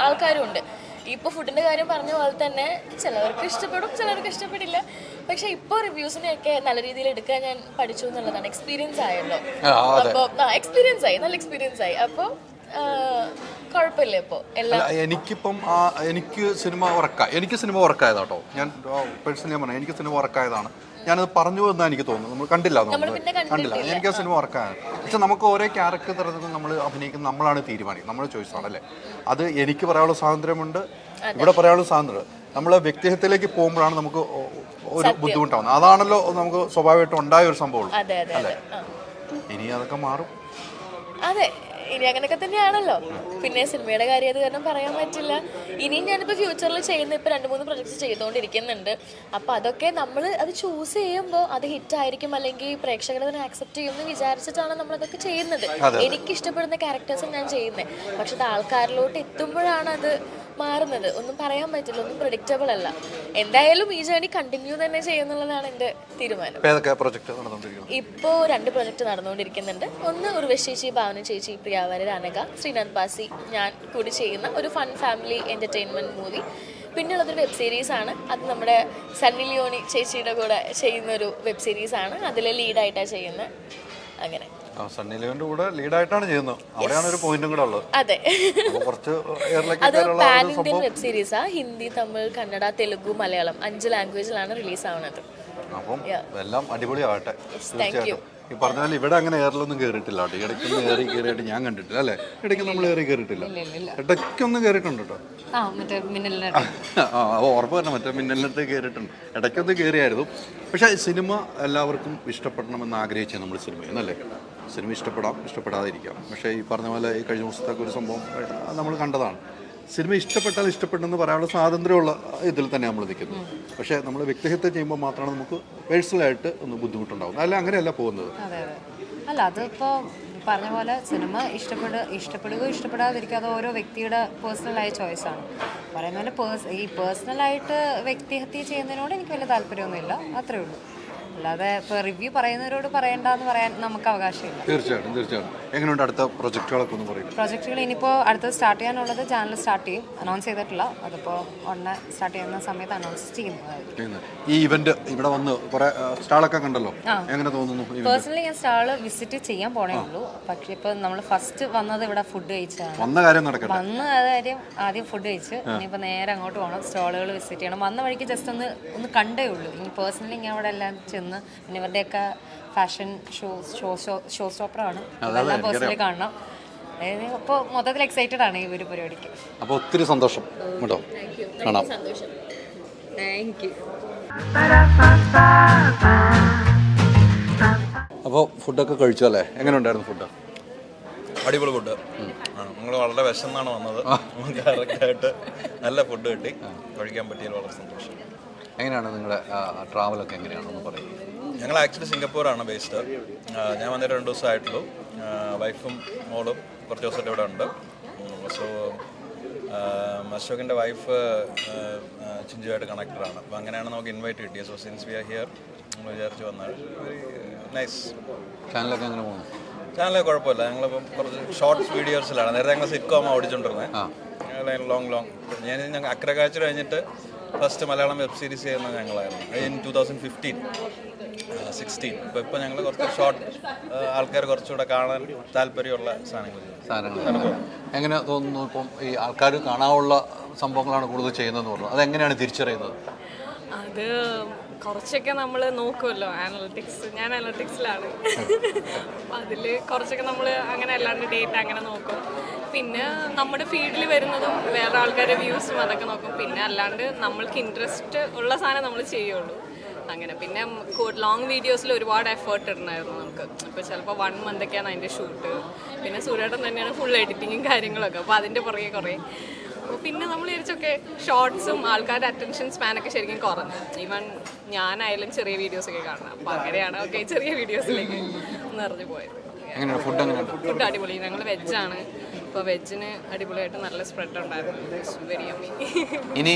ആൾക്കാരും ഉണ്ട്. ഇപ്പോൾ ഫുഡിൻ്റെ കാര്യം പറഞ്ഞ പോലെ തന്നെ ചിലവർക്ക് ഇഷ്ടപ്പെടും, ചിലർക്ക് ഇഷ്ടപ്പെടില്ല. പക്ഷെ ഇപ്പോൾ റിവ്യൂസിനെയൊക്കെ നല്ല രീതിയിൽ എടുക്കാൻ ഞാൻ പഠിച്ചു എന്നുള്ളതാണ്. എക്സ്പീരിയൻസ് ആയല്ലോ. അപ്പോൾ എക്സ്പീരിയൻസ് ആയി, നല്ല എക്സ്പീരിയൻസ് ആയി. അപ്പോൾ കുഴപ്പമില്ല ഇപ്പോൾ എല്ലാം. എനിക്ക് സിനിമ വർക്കായതാട്ടോ. ഞാൻ പേഴ്സണലി പറഞ്ഞത് എനിക്ക് സിനിമ വർക്കായതാണ്. ഞാനത് പറഞ്ഞു എന്നാണ് എനിക്ക് തോന്നുന്നു. നമ്മൾ കണ്ടില്ല. എനിക്ക് ആ സിനിമ വർക്കാണ്. പക്ഷെ നമുക്ക് ഓരോ ക്യാരക്ടർ തരത്തിൽ നമ്മൾ അഭിനയിക്കുന്നത് നമ്മളാണ് തീരുമാനിക്കുന്നത്, നമ്മുടെ ചോയ്സാണ് അല്ലേ? അത് എനിക്ക് പറയാനുള്ള സ്വാതന്ത്ര്യമുണ്ട്, ഇവിടെ പറയാനുള്ള സ്വാതന്ത്ര്യം. നമ്മൾ വ്യക്തിത്വത്തിലേക്ക് പോകുമ്പോഴാണ് നമുക്ക് ഒരു ബുദ്ധിമുട്ടാവുന്നത്. അതാണല്ലോ നമുക്ക് സ്വാഭാവികമായിട്ടും ഉണ്ടായ ഒരു സംഭവം അല്ലേ? ഇനി അതൊക്കെ മാറും. അതെ, ഇനി അങ്ങനെയൊക്കെ തന്നെയാണല്ലോ. പിന്നെ സിനിമയുടെ കാര്യം അത് കാരണം പറയാൻ പറ്റില്ല. ഇനിയും ഞാനിപ്പോൾ ഫ്യൂച്ചറിൽ ചെയ്യുന്ന ഇപ്പോൾ 2-3 പ്രൊജക്ട്സ് ചെയ്തുകൊണ്ടിരിക്കുന്നുണ്ട്. അപ്പോൾ അതൊക്കെ നമ്മൾ അത് ചൂസ് ചെയ്യുമ്പോൾ അത് ഹിറ്റായിരിക്കും, അല്ലെങ്കിൽ പ്രേക്ഷകർ അതിനെ ആക്സെപ്റ്റ് ചെയ്യുമെന്ന് വിചാരിച്ചിട്ടാണ് നമ്മളതൊക്കെ ചെയ്യുന്നത്. എനിക്ക് ഇഷ്ടപ്പെടുന്ന ക്യാരക്ടേഴ്സും ഞാൻ ചെയ്യുന്നത്. പക്ഷെ അത് ആൾക്കാരിലോട്ട് എത്തുമ്പോഴാണ് അത് മാറുന്നത്. ഒന്നും പറയാൻ പറ്റില്ല, ഒന്നും പ്രെഡിക്റ്റബിൾ അല്ല. എന്തായാലും ഈ ജേർണി കണ്ടിന്യൂ തന്നെ ചെയ്യുന്നുള്ളതാണ് എൻ്റെ തീരുമാനം. ഇപ്പോൾ 2 പ്രൊജക്ട് നടന്നുകൊണ്ടിരിക്കുന്നുണ്ട്. ഒന്ന് ഉർവശി, ഭാവന ചേച്ചി, പ്രിയാവര, അനഘ, ശ്രീനാഥ് ബാസി, ഞാൻ കൂടി ചെയ്യുന്ന ഒരു ഫൺ ഫാമിലി എൻ്റർടൈൻമെൻറ്റ് മൂവി. പിന്നുള്ളതൊരു വെബ് സീരീസാണ്. അത് നമ്മുടെ സണ്ണി ലിയോണി ചേച്ചിയുടെ കൂടെ ചെയ്യുന്നൊരു വെബ് സീരീസാണ്. അതിൽ ലീഡായിട്ടാണ് ചെയ്യുന്നത്. അങ്ങനെ സണ്ണി ലിയോന്റെ കൂടെ ലീഡായിട്ടാണ് ചെയ്യുന്നത്. അവിടെയാണ് ഒരു പോയിന്റും കൂടെ ഉള്ളത്. അതെ, അത് പാൻ ഇന്ത്യൻ വെബ് സീരീസാ. ഹിന്ദി, തമിഴ്, കന്നഡ, തെലുഗു, മലയാളം 5 ലാംഗ്വേജിലാണ് റിലീസ് ആവുന്നത്. അപ്പം എല്ലാം അടിപൊളിയാവട്ടെ. തീർച്ചയായിട്ടും ഈ പറഞ്ഞാൽ ഇവിടെ അങ്ങനെ എയറിലൊന്നും കയറിയിട്ടില്ല കേട്ടോ. ഇടയ്ക്കൊന്നും കയറിയിട്ട് ഞാൻ കണ്ടിട്ടില്ല അല്ലേ? ഇടയ്ക്ക് നമ്മൾ കയറിയിട്ടില്ല. ഇടയ്ക്കൊന്നും കയറിയിട്ടുണ്ട് കേട്ടോ. ഉറപ്പ് തന്നെ, മറ്റേ മിന്നലിനടുത്ത് കയറിയിട്ടുണ്ട്. ഇടയ്ക്കൊന്ന് കയറിയായിരുന്നു. പക്ഷേ സിനിമ എല്ലാവർക്കും ഇഷ്ടപ്പെടണമെന്ന് ആഗ്രഹിച്ചേ നമ്മൾ സിനിമയെന്നല്ലേ? സിനിമ ഇഷ്ടപ്പെടാം, ഇഷ്ടപ്പെടാതിരിക്കാം. പക്ഷേ ഈ പറഞ്ഞ പോലെ ഈ കഴിഞ്ഞ ദിവസത്തേക്ക് ഒരു സംഭവം നമ്മൾ കണ്ടതാണ്. സിനിമ ഇഷ്ടപ്പെട്ടാൽ ഇഷ്ടപ്പെട്ടെന്ന് പറയാനുള്ള സ്വാതന്ത്ര്യമുള്ള ഇതിൽ തന്നെ നമ്മൾ നിൽക്കുന്നത്. പക്ഷേ നമ്മൾ വ്യക്തിഹത്യ ചെയ്യുമ്പോൾ മാത്രമാണ് നമുക്ക് പേഴ്സണലായിട്ട് ഒന്ന് ബുദ്ധിമുട്ടുണ്ടാകുന്നത്. അല്ല, അങ്ങനെയല്ല പോകുന്നത്. അല്ല, അതിപ്പോൾ പറഞ്ഞ പോലെ സിനിമ ഇഷ്ടപ്പെടുകയോ ഇഷ്ടപ്പെടാതിരിക്കുക അത് ഓരോ വ്യക്തിയുടെ പേഴ്സണലായ ചോയ്സാണ്. പറയുന്ന പോലെ ഈ പേഴ്സണലായിട്ട് വ്യക്തിഹത്യ ചെയ്യുന്നതിനോട് എനിക്ക് വലിയ താല്പര്യമൊന്നുമില്ല, അത്രേ ഉള്ളൂ. അല്ലാതെ ഇപ്പോൾ റിവ്യൂ പറയുന്നവരോട് പറയണ്ടെന്ന് പറയാൻ നമുക്ക് അവകാശമില്ല. തീർച്ചയായിട്ടും. എങ്ങനെയുണ്ട് അടുത്ത പ്രൊജക്റ്റുകളൊക്കെ ഒന്ന് പറയും? പ്രൊജക്റ്റുകൾ ഇനിയിപ്പോൾ അടുത്തത് സ്റ്റാർട്ട് ചെയ്യാനുള്ളത് ചാനൽ സ്റ്റാർട്ട് ചെയ്യും. അനൗൺസ് ചെയ്തിട്ടില്ല, അതിപ്പോൾ ഉടനെ സ്റ്റാർട്ട് ചെയ്യുന്ന സമയത്ത് അനൗൺസ് ചെയ്യുന്നത്. ഈ ഇവന്റ് ഇവിടെ വന്ന് കുറെ സ്റ്റാളൊക്കെ കണ്ടല്ലോ, എങ്ങനെ തോന്നുന്നു? പേഴ്സണലി ഞാൻ സ്റ്റാള് വിസിറ്റ് ചെയ്യാൻ പോണേ ഉള്ളൂ. പക്ഷേ ഇപ്പോൾ നമ്മൾ ഫസ്റ്റ് വന്നത് ഇവിടെ ഫുഡ് കഴിച്ചാണ്. വന്ന കാര്യം ആദ്യം ഫുഡ് കഴിച്ച് ഇനിയിപ്പോൾ നേരെ അങ്ങോട്ട് പോകണം, സ്റ്റാളുകൾ വിസിറ്റ് ചെയ്യണം. വന്ന വഴിക്ക് ജസ്റ്റ് ഒന്ന് കണ്ടേ ഉള്ളൂ. ഇനി പേഴ്സണലി ഞാൻ അവിടെ എല്ലാം ചെന്ന് ഒന്ന്. പിന്നെ ഇവരുടെയൊക്കെ ഫാഷൻ ഷോ സ്റ്റോപ്പറാണ്. അതെല്ലാം പേഴ്സണലി കാണണം. അപ്പോൾ മൊത്തത്തിൽ എക്സൈറ്റഡ് ആണ് ഈ ഒരു പരിപാടിക്ക്. അപ്പോൾ ഒത്തിരി സന്തോഷം കേട്ടോ, കാണാം. Thank you. അപ്പോൾ ഫുഡൊക്കെ കഴിച്ചു അല്ലേ? എങ്ങനെ ഉണ്ടായിരുന്നു ഫുഡ്? അടിപൊളി ഫുഡ് ആണ്. നിങ്ങൾ വളരെ വിശന്നാണ് വന്നത്. നമുക്ക് കറക്റ്റായിട്ട് നല്ല ഫുഡ് കിട്ടി, കഴിക്കാൻ പറ്റിയതിൽ വളരെ സന്തോഷം. എങ്ങനെയാണ് നിങ്ങളുടെ ട്രാവലൊക്കെ എങ്ങനെയാണെന്ന് പറയും? ഞങ്ങൾ ആക്ച്വലി സിംഗപ്പൂരാണ് ബേസ്ഡ്. ഞാൻ വന്നിട്ട് 2 ദിവസമായിട്ടുള്ളൂ. വൈഫും മോളും കുറച്ച് ദിവസമായിട്ട് ഇവിടെ ഉണ്ട്. സോ അശോകിൻ്റെ വൈഫ് ചിഞ്ചുമായിട്ട് കണക്റ്റഡാണ്. അപ്പോൾ അങ്ങനെയാണ് നമുക്ക് ഇൻവൈറ്റ് കിട്ടിയത്. So since we are here നമ്മൾ വിചാരിച്ച് വന്നാൽ വെരി നൈസ്. ചാനലൊക്കെ എങ്ങനെ പോകുന്നു? ചാനൽ കുഴപ്പമില്ല. ഞങ്ങളിപ്പം കുറച്ച് ഷോർട്ട്സ് വീഡിയോസിലാണ്. നേരത്തെ ഞങ്ങൾ സിറ്റ്കോമാണ് ഓടിച്ചുകൊണ്ടിരുന്നത്. ലോങ് ഞങ്ങൾ അക്കരെ കാഴ്ച കഴിഞ്ഞിട്ട് ഫസ്റ്റ് മലയാളം വെബ് സീരീസ് ചെയ്യുന്നത് ഞങ്ങളായിരുന്നു ഇൻ 2015-16. ഇപ്പോൾ ഞങ്ങൾ കുറച്ച് ഷോർട്ട് ആൾക്കാർ കുറച്ചുകൂടെ കാണാൻ താല്പര്യമുള്ള സാധനങ്ങൾ. എങ്ങനെ തോന്നുന്നു? ഇപ്പം ഈ ആൾക്കാർ കാണാനുള്ള സംഭവങ്ങളാണ് കൂടുതൽ ചെയ്യുന്നതെന്ന് പറഞ്ഞു. അതെങ്ങനെയാണ് തിരിച്ചറിയുന്നത്? അത് കുറച്ചൊക്കെ നമ്മൾ നോക്കുമല്ലോ, അനലറ്റിക്സ്. ഞാൻ അനലറ്റിക്സിലാണ്. അപ്പം അതിൽ കുറച്ചൊക്കെ നമ്മൾ അങ്ങനെ അല്ലാണ്ട് ഡേറ്റ അങ്ങനെ നോക്കും. പിന്നെ നമ്മുടെ ഫീൽഡിൽ വരുന്നതും വേറെ ആൾക്കാരുടെ വ്യൂസും അതൊക്കെ നോക്കും. പിന്നെ അല്ലാണ്ട് നമ്മൾക്ക് ഇൻട്രസ്റ്റ് ഉള്ള സാധനം നമ്മൾ ചെയ്യുള്ളൂ അങ്ങനെ. പിന്നെ ലോങ് വീഡിയോസിൽ ഒരുപാട് എഫേർട്ട് ഇടണമായിരുന്നു നമുക്ക്. ഇപ്പോൾ ചിലപ്പോൾ 1 മന്തൊക്കെയാണ് അതിൻ്റെ ഷൂട്ട്. പിന്നെ സൂര്യേട്ടൻ തന്നെയാണ് ഫുൾ എഡിറ്റിങ്ങും കാര്യങ്ങളൊക്കെ. അപ്പോൾ അതിൻ്റെ പുറകെ കുറേ. അപ്പോൾ പിന്നെ നമ്മൾ വിചാരിച്ചൊക്കെ ഷോർട്സും ആൾക്കാരുടെ അറ്റൻഷൻ സ്പാനൊക്കെ ശരിക്കും കുറഞ്ഞു. ഈവൻ ഞാനായാലും ചെറിയ വീഡിയോസൊക്കെ കാണണം. അപ്പോൾ അങ്ങനെയാണ് ഓക്കെ ചെറിയ വീഡിയോസിലേക്ക് നിറഞ്ഞു പോയത്. ഫുഡ് അടിപൊളി. ഞങ്ങൾ വെജാണ്. അപ്പോൾ വെജിന് അടിപൊളിയായിട്ട് നല്ല സ്പ്രെഡ് ഉണ്ടായിരുന്നു. Very yummy. ഇനി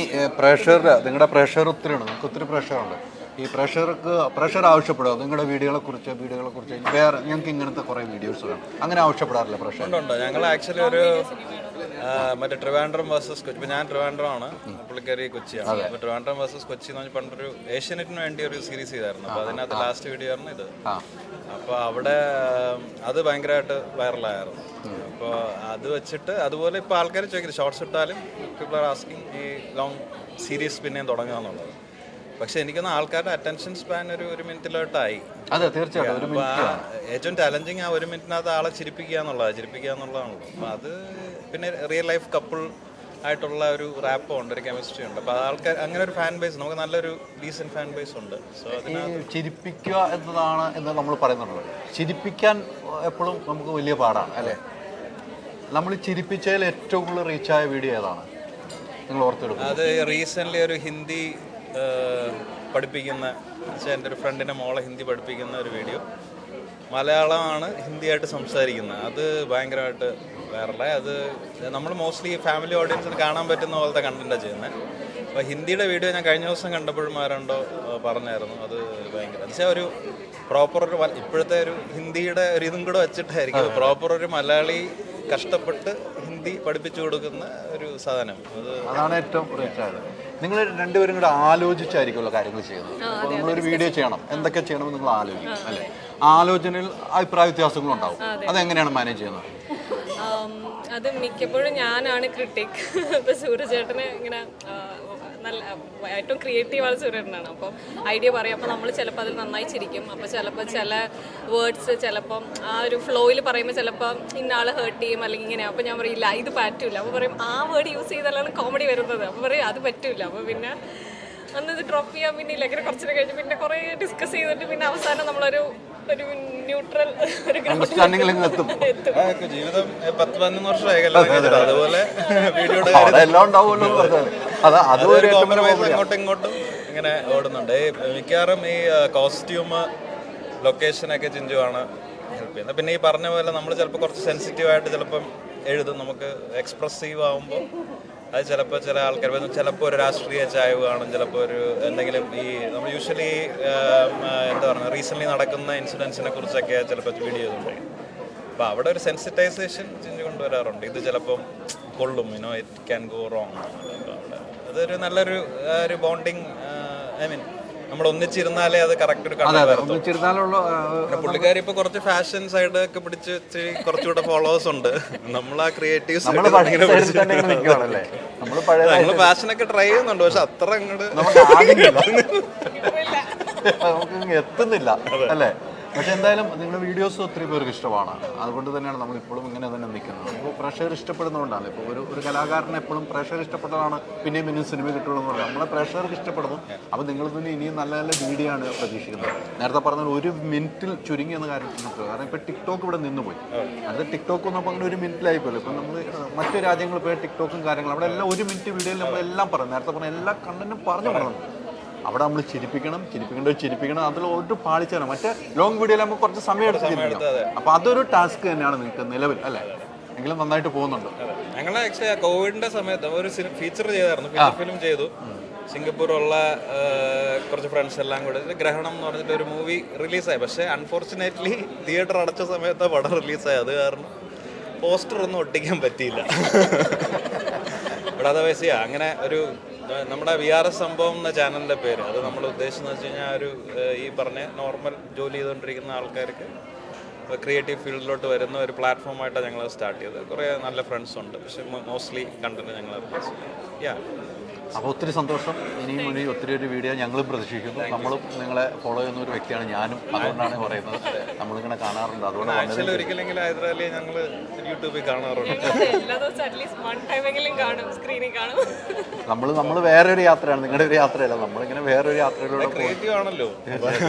നിങ്ങളുടെ പ്രേക്ഷകർ ഒത്തിരിയാണ്, നിങ്ങൾക്ക് ഒത്തിരി പ്രേക്ഷകരുണ്ട്. ഈ പ്രേക്ഷകർ ആവശ്യപ്പെടുക നിങ്ങളുടെ വീഡിയോകളെ കുറിച്ച് വേറെ ഞങ്ങൾക്ക് ഇങ്ങനത്തെ കുറേ വീഡിയോസ് വേണം, അങ്ങനെ ആവശ്യപ്പെടാറില്ല പ്രേക്ഷകർ? ഉണ്ട്. ഞങ്ങൾ ആക്ച്വലി ഒരു മറ്റേ ട്രിവാൻഡ്രം വേഴ്സസ് കൊച്ചി. ഇപ്പോൾ ഞാൻ ട്രിവാൻഡ്രമാണ്, പുള്ളിക്കാരി കൊച്ചിയാണ്. അപ്പോൾ ട്രിവാൻഡ്രം വേഴ്സസ് കൊച്ചി എന്ന് പറഞ്ഞാൽ പണ്ടൊരു ഏഷ്യാനെറ്റിന് വേണ്ടി ഒരു സീരീസ് ചെയ്തായിരുന്നു. അപ്പോൾ അതിനകത്ത് ലാസ്റ്റ് വീഡിയോ ആയിരുന്നു ഇത്. അപ്പോൾ അവിടെ അത് ഭയങ്കരമായിട്ട് വൈറലായിരുന്നു. അപ്പോൾ അത് വെച്ചിട്ട് അതുപോലെ ഇപ്പോൾ ആൾക്കാർ ചോദിക്കുന്നത് ഷോർട്സ് ഇട്ടാലും പീപ്പിൾ ആർ ആസ്കിങ് ഈ ലോങ് സീരീസ് പിന്നെയും തുടങ്ങുക എന്നുള്ളത്. പക്ഷെ എനിക്കൊന്ന് ആൾക്കാരുടെ അറ്റൻഷൻ സ്പാൻ ഒരു മിനിറ്റിലോട്ടായി. അതെ, തീർച്ചയായിട്ടും. ഏറ്റവും ചലഞ്ചിങ് ആ 1 മിനിറ്റിനകത്ത് ആളെ ചിരിപ്പിക്കുക എന്നുള്ളതാണല്ലോ. അപ്പോൾ അത് പിന്നെ റിയൽ ലൈഫ് കപ്പിൾ ആയിട്ടുള്ള ഒരു റാപ്പ് ഉണ്ട്, ഒരു കെമിസ്ട്രി ഉണ്ട്. അപ്പോൾ ആൾക്കാർ അങ്ങനെ ഒരു ഫാൻ ബേസ്, നമുക്ക് നല്ലൊരു ഡീസൻറ്റ് ഫാൻ ബേസ് ഉണ്ട്. സോ അതിനകത്ത് ചിരിപ്പിക്കുക എന്നതാണ് എന്ന് നമ്മൾ പറയുന്നുണ്ട്. ചിരിപ്പിക്കാൻ എപ്പോഴും നമുക്ക് വലിയ പാടാണ് അല്ലേ? നമ്മൾ ചിരിപ്പിച്ചതിൽ ഏറ്റവും കൂടുതൽ റീച്ചായ വീഡിയോ ഏതാണ് നിങ്ങൾ ഓർത്തെടുക്കും? അത് റീസെൻ്റ്ലി ഒരു ഹിന്ദി പഠിപ്പിക്കുന്ന എൻ്റെ ഒരു ഫ്രണ്ടിൻ്റെ മോളെ ഹിന്ദി പഠിപ്പിക്കുന്ന ഒരു വീഡിയോ. മലയാളമാണ് ഹിന്ദിയായിട്ട് സംസാരിക്കുന്നത്. അത് ഭയങ്കരമായിട്ട് വൈറലായി. അത് നമ്മൾ മോസ്റ്റ്ലി ഫാമിലി ഓഡിയൻസിന് കാണാൻ പറ്റുന്ന പോലത്തെ കണ്ടൻറ്റാണ് ചെയ്യുന്നത്. അപ്പോൾ ഹിന്ദിയുടെ വീഡിയോ ഞാൻ കഴിഞ്ഞ ദിവസം കണ്ടപ്പോഴും ആരണ്ടോ പറഞ്ഞായിരുന്നു അത് ഭയങ്കര എന്നുവെച്ചാൽ ഒരു പ്രോപ്പർ ഒരു ഇപ്പോഴത്തെ ഒരു ഹിന്ദിയുടെ ഒരു ഇതും കൂടെ വെച്ചിട്ടായിരിക്കും പ്രോപ്പർ ഒരു മലയാളി കഷ്ടപ്പെട്ട് ഹിന്ദി പഠിപ്പിച്ചു കൊടുക്കുന്ന ഒരു സാധനം. അതാണ് ഏറ്റവും റീച്ചായത്. നിങ്ങൾ രണ്ടുപേരും കൂടെ ആലോചിച്ചായിരിക്കുമല്ലോ കാര്യങ്ങൾ ചെയ്യുന്നത്. അപ്പോൾ നിങ്ങളൊരു വീഡിയോ ചെയ്യണം, എന്തൊക്കെ ചെയ്യണമെന്ന് നിങ്ങൾ ആലോചിക്കും അല്ലേ? ആലോചനയിൽ അഭിപ്രായ വ്യത്യാസങ്ങളുണ്ടാവും. അതെങ്ങനെയാണ് മാനേജ് ചെയ്യുന്നത്? അത് മിക്കപ്പോഴും ഞാനാണ് ക്രിട്ടിക്. ഇപ്പോൾ സൂര്യചേട്ടന് ഇങ്ങനെ നല്ല ഏറ്റവും ക്രിയേറ്റീവാണ് സൂര്യനാണ്. അപ്പോൾ ഐഡിയ പറയും. അപ്പോൾ നമ്മൾ ചിലപ്പോൾ അതിൽ നന്നായി ചിരിക്കും. അപ്പോൾ ചിലപ്പോൾ ചില വേർഡ്സ് ചിലപ്പം ആ ഒരു ഫ്ലോയിൽ പറയുമ്പോൾ ചിലപ്പോൾ ഇന്ന ആൾ ഹേർട്ട് ചെയ്യും അല്ലെങ്കിൽ ഇങ്ങനെ. അപ്പോൾ ഞാൻ പറയില്ല ഇത് പറ്റില്ല. അപ്പോൾ പറയും ആ വേർഡ് യൂസ് ചെയ്താലാണ് കോമഡി വരുന്നത്. അപ്പോൾ പറയും അത് പറ്റില്ല. അപ്പോൾ പിന്നെ അന്നത് ഡ്രോപ്പ് ചെയ്യാൻ പിന്നെ ഇല്ല. അങ്ങനെ കുറച്ചിട്ട് കഴിഞ്ഞ് പിന്നെ കുറേ ഡിസ്കസ് ചെയ്തിട്ട് പിന്നെ അവസാനം നമ്മളൊരു ന്യൂട്രൽ ജീവിതം 10-11 വർഷമായില്ല. അതുപോലെ വീഡിയോയുടെ അങ്ങോട്ടും ഇങ്ങോട്ടും ഇങ്ങനെ ഓടുന്നുണ്ട്. മിക്കവാറും ഈ കോസ്റ്റ്യൂം ലൊക്കേഷനൊക്കെ ചിഞ്ചുവാണ് ഹെൽപ്പ് ചെയ്യുന്നത്. പിന്നെ ഈ പറഞ്ഞ പോലെ നമ്മൾ ചിലപ്പോൾ കുറച്ച് സെൻസിറ്റീവായിട്ട് ചിലപ്പം എഴുതും. നമുക്ക് എക്സ്പ്രസീവ് ആകുമ്പോൾ അത് ചിലപ്പോൾ ചില ആൾക്കാർ ചിലപ്പോൾ ഒരു രാഷ്ട്രീയ ചായ്വ് കാണും, ചിലപ്പോൾ ഒരു എന്തെങ്കിലും ഈ നമ്മൾ യൂഷ്വലി എന്താ പറയുക റീസെൻ്റ്ലി നടക്കുന്ന ഇൻസിഡൻസിനെ കുറിച്ചൊക്കെ ചിലപ്പോൾ വീഡിയോ ചെയ്തുകൊണ്ടിരിക്കും. അപ്പോൾ അവിടെ ഒരു സെൻസിറ്റൈസേഷൻ ചിഞ്ചു കൊണ്ടുവരാറുണ്ട്. ഇത് ചിലപ്പം കൊള്ളും, ഇറ്റ് ക്യാൻ ഗോ റോങ്. അപ്പോൾ അവിടെ അതൊരു നല്ലൊരു ഒരു ബോണ്ടിങ്. ഐ മീൻ നമ്മൾ ഒന്നിച്ചിരുന്നാലേ അത് കറക്റ്റ് ഒരു പുള്ളിക്കാരി ഇപ്പൊ കുറച്ച് ഫാഷൻ സൈഡ് ഒക്കെ പിടിച്ച് കുറച്ചുകൂടെ ഫോളോവേഴ്സ് ഉണ്ട്. നമ്മൾ ആ ക്രിയേറ്റീവ് സൈഡ് നമ്മള് ഫാഷനൊക്കെ ട്രൈ ചെയ്യുന്നുണ്ട്. പക്ഷെ അത്ര അങ്ങോട്ട് നമുക്ക് എത്തുന്നില്ല അല്ലേ? പക്ഷെ എന്തായാലും നിങ്ങളുടെ വീഡിയോസ് ഒത്തിരി പേർക്ക് ഇഷ്ടമാണ്. അതുകൊണ്ട് തന്നെയാണ് നമ്മൾ ഇപ്പോഴും ഇങ്ങനെ തന്നെ നിൽക്കുന്നത്. അപ്പോൾ പ്രേക്ഷകർ ഇഷ്ടപ്പെടുന്നതുകൊണ്ടാണ്. ഇപ്പോൾ ഒരു കലാകാരനെ എപ്പോഴും പ്രേക്ഷകർ ഇഷ്ടപ്പെട്ടതാണ് പിന്നെയും പിന്നെയും സിനിമ കിട്ടുള്ളൂ എന്ന് പറഞ്ഞാൽ നമ്മളെ പ്രേക്ഷകർക്ക് ഇഷ്ടപ്പെടുന്നു. അപ്പോൾ നിങ്ങൾ തന്നെ ഇനിയും നല്ല നല്ല വീഡിയോ ആണ് പ്രതീക്ഷിക്കുന്നത്. നേരത്തെ പറഞ്ഞാൽ 1 മിനിറ്റിൽ ചുരുങ്ങി എന്ന കാര്യത്തിൽ നോക്കുക. കാരണം ഇപ്പോൾ ടിക്ടോക്ക് ഇവിടെ നിന്നുപോയി. അടുത്ത ടിക്ടോക്ക് വന്നപ്പോൾ അങ്ങനെ 1 മിനിറ്റിലായി പോലും. ഇപ്പം നമ്മൾ മറ്റു രാജ്യങ്ങളിൽ പോയി ടിക്ടോക്കും കാര്യങ്ങളും അവിടെ എല്ലാം 1 മിനിറ്റ് വീഡിയോയിൽ നമ്മളെല്ലാം പറഞ്ഞു. നേരത്തെ പറഞ്ഞ എല്ലാ കണ്ടന്റും പറഞ്ഞു. അവിടെ നമ്മൾ ചിരിപ്പിക്കണം. അതിൽ ഒരു പാളിച്ചാണ്. മറ്റേ ലോങ് വീഡിയോയിൽ നമുക്ക് കുറച്ച് സമയം എടുത്ത് അപ്പോൾ അതൊരു ടാസ്ക് തന്നെയാണ് നിങ്ങൾക്ക് നിലവിൽ അല്ലേ? എങ്കിലും നന്നായിട്ട് പോകുന്നുണ്ട്. ഞങ്ങൾ ആക്ച്വലി കോവിഡിന്റെ സമയത്ത് ഒരു ഫീച്ചർ ചെയ്തായിരുന്നു, ഫീച്ചർ ഫിലിം ചെയ്തു. സിംഗപ്പൂരുള്ള കുറച്ച് ഫ്രണ്ട്സ് എല്ലാം കൂടെ ഗ്രഹണം എന്ന് പറഞ്ഞിട്ട് ഒരു മൂവി റിലീസായി. പക്ഷേ അൺഫോർച്ചുനേറ്റ്ലി തിയേറ്റർ അടച്ച സമയത്ത് പടം റിലീസായി. അത് കാരണം പോസ്റ്റർ ഒന്നും ഒട്ടിക്കാൻ പറ്റിയില്ല. ഇവിടെ അതേഴ്സ് അങ്ങനെ ഒരു നമ്മുടെ VRS സംഭവം എന്ന ചാനലിൻ്റെ പേര്, അത് നമ്മൾ ഉദ്ദേശിച്ചെന്ന് വെച്ച് കഴിഞ്ഞാൽ ഒരു ഈ പറഞ്ഞ നോർമൽ ജോലി ചെയ്തുകൊണ്ടിരിക്കുന്ന ആൾക്കാർക്ക് ക്രിയേറ്റീവ് ഫീൽഡിലോട്ട് വരുന്ന ഒരു പ്ലാറ്റ്ഫോമായിട്ടാണ് ഞങ്ങൾ സ്റ്റാർട്ട് ചെയ്തത്. കുറേ നല്ല ഫ്രണ്ട്സ് ഉണ്ട്, പക്ഷേ മോസ്റ്റ്ലി കണ്ടന്റ് ഞങ്ങൾ അപ്പോൾ ഒത്തിരി സന്തോഷം. ഇനിയും ഒത്തിരി ഒരു വീഡിയോ ഞങ്ങളും പ്രതീക്ഷിക്കുന്നു. നമ്മളും നിങ്ങളെ ഫോളോ ചെയ്യുന്ന ഒരു വ്യക്തിയാണ് ഞാനും. അതുകൊണ്ടാണ് പറയുന്നത്, നമ്മളിങ്ങനെ കാണാറുണ്ട്. അതുകൊണ്ട് ആഴ്ചയിൽ ഒരിക്കലെങ്കിലും ഹൈദരാബാദിൽ ഞങ്ങൾ യൂട്യൂബിൽ കാണാറുണ്ട്. നമ്മൾ വേറെ ഒരു യാത്രയാണ്, നിങ്ങളുടെ ഒരു യാത്രയല്ല. നമ്മളിങ്ങനെ വേറൊരു യാത്രയിലൂടെ ക്രിയേറ്റീവ് ആണല്ലോ.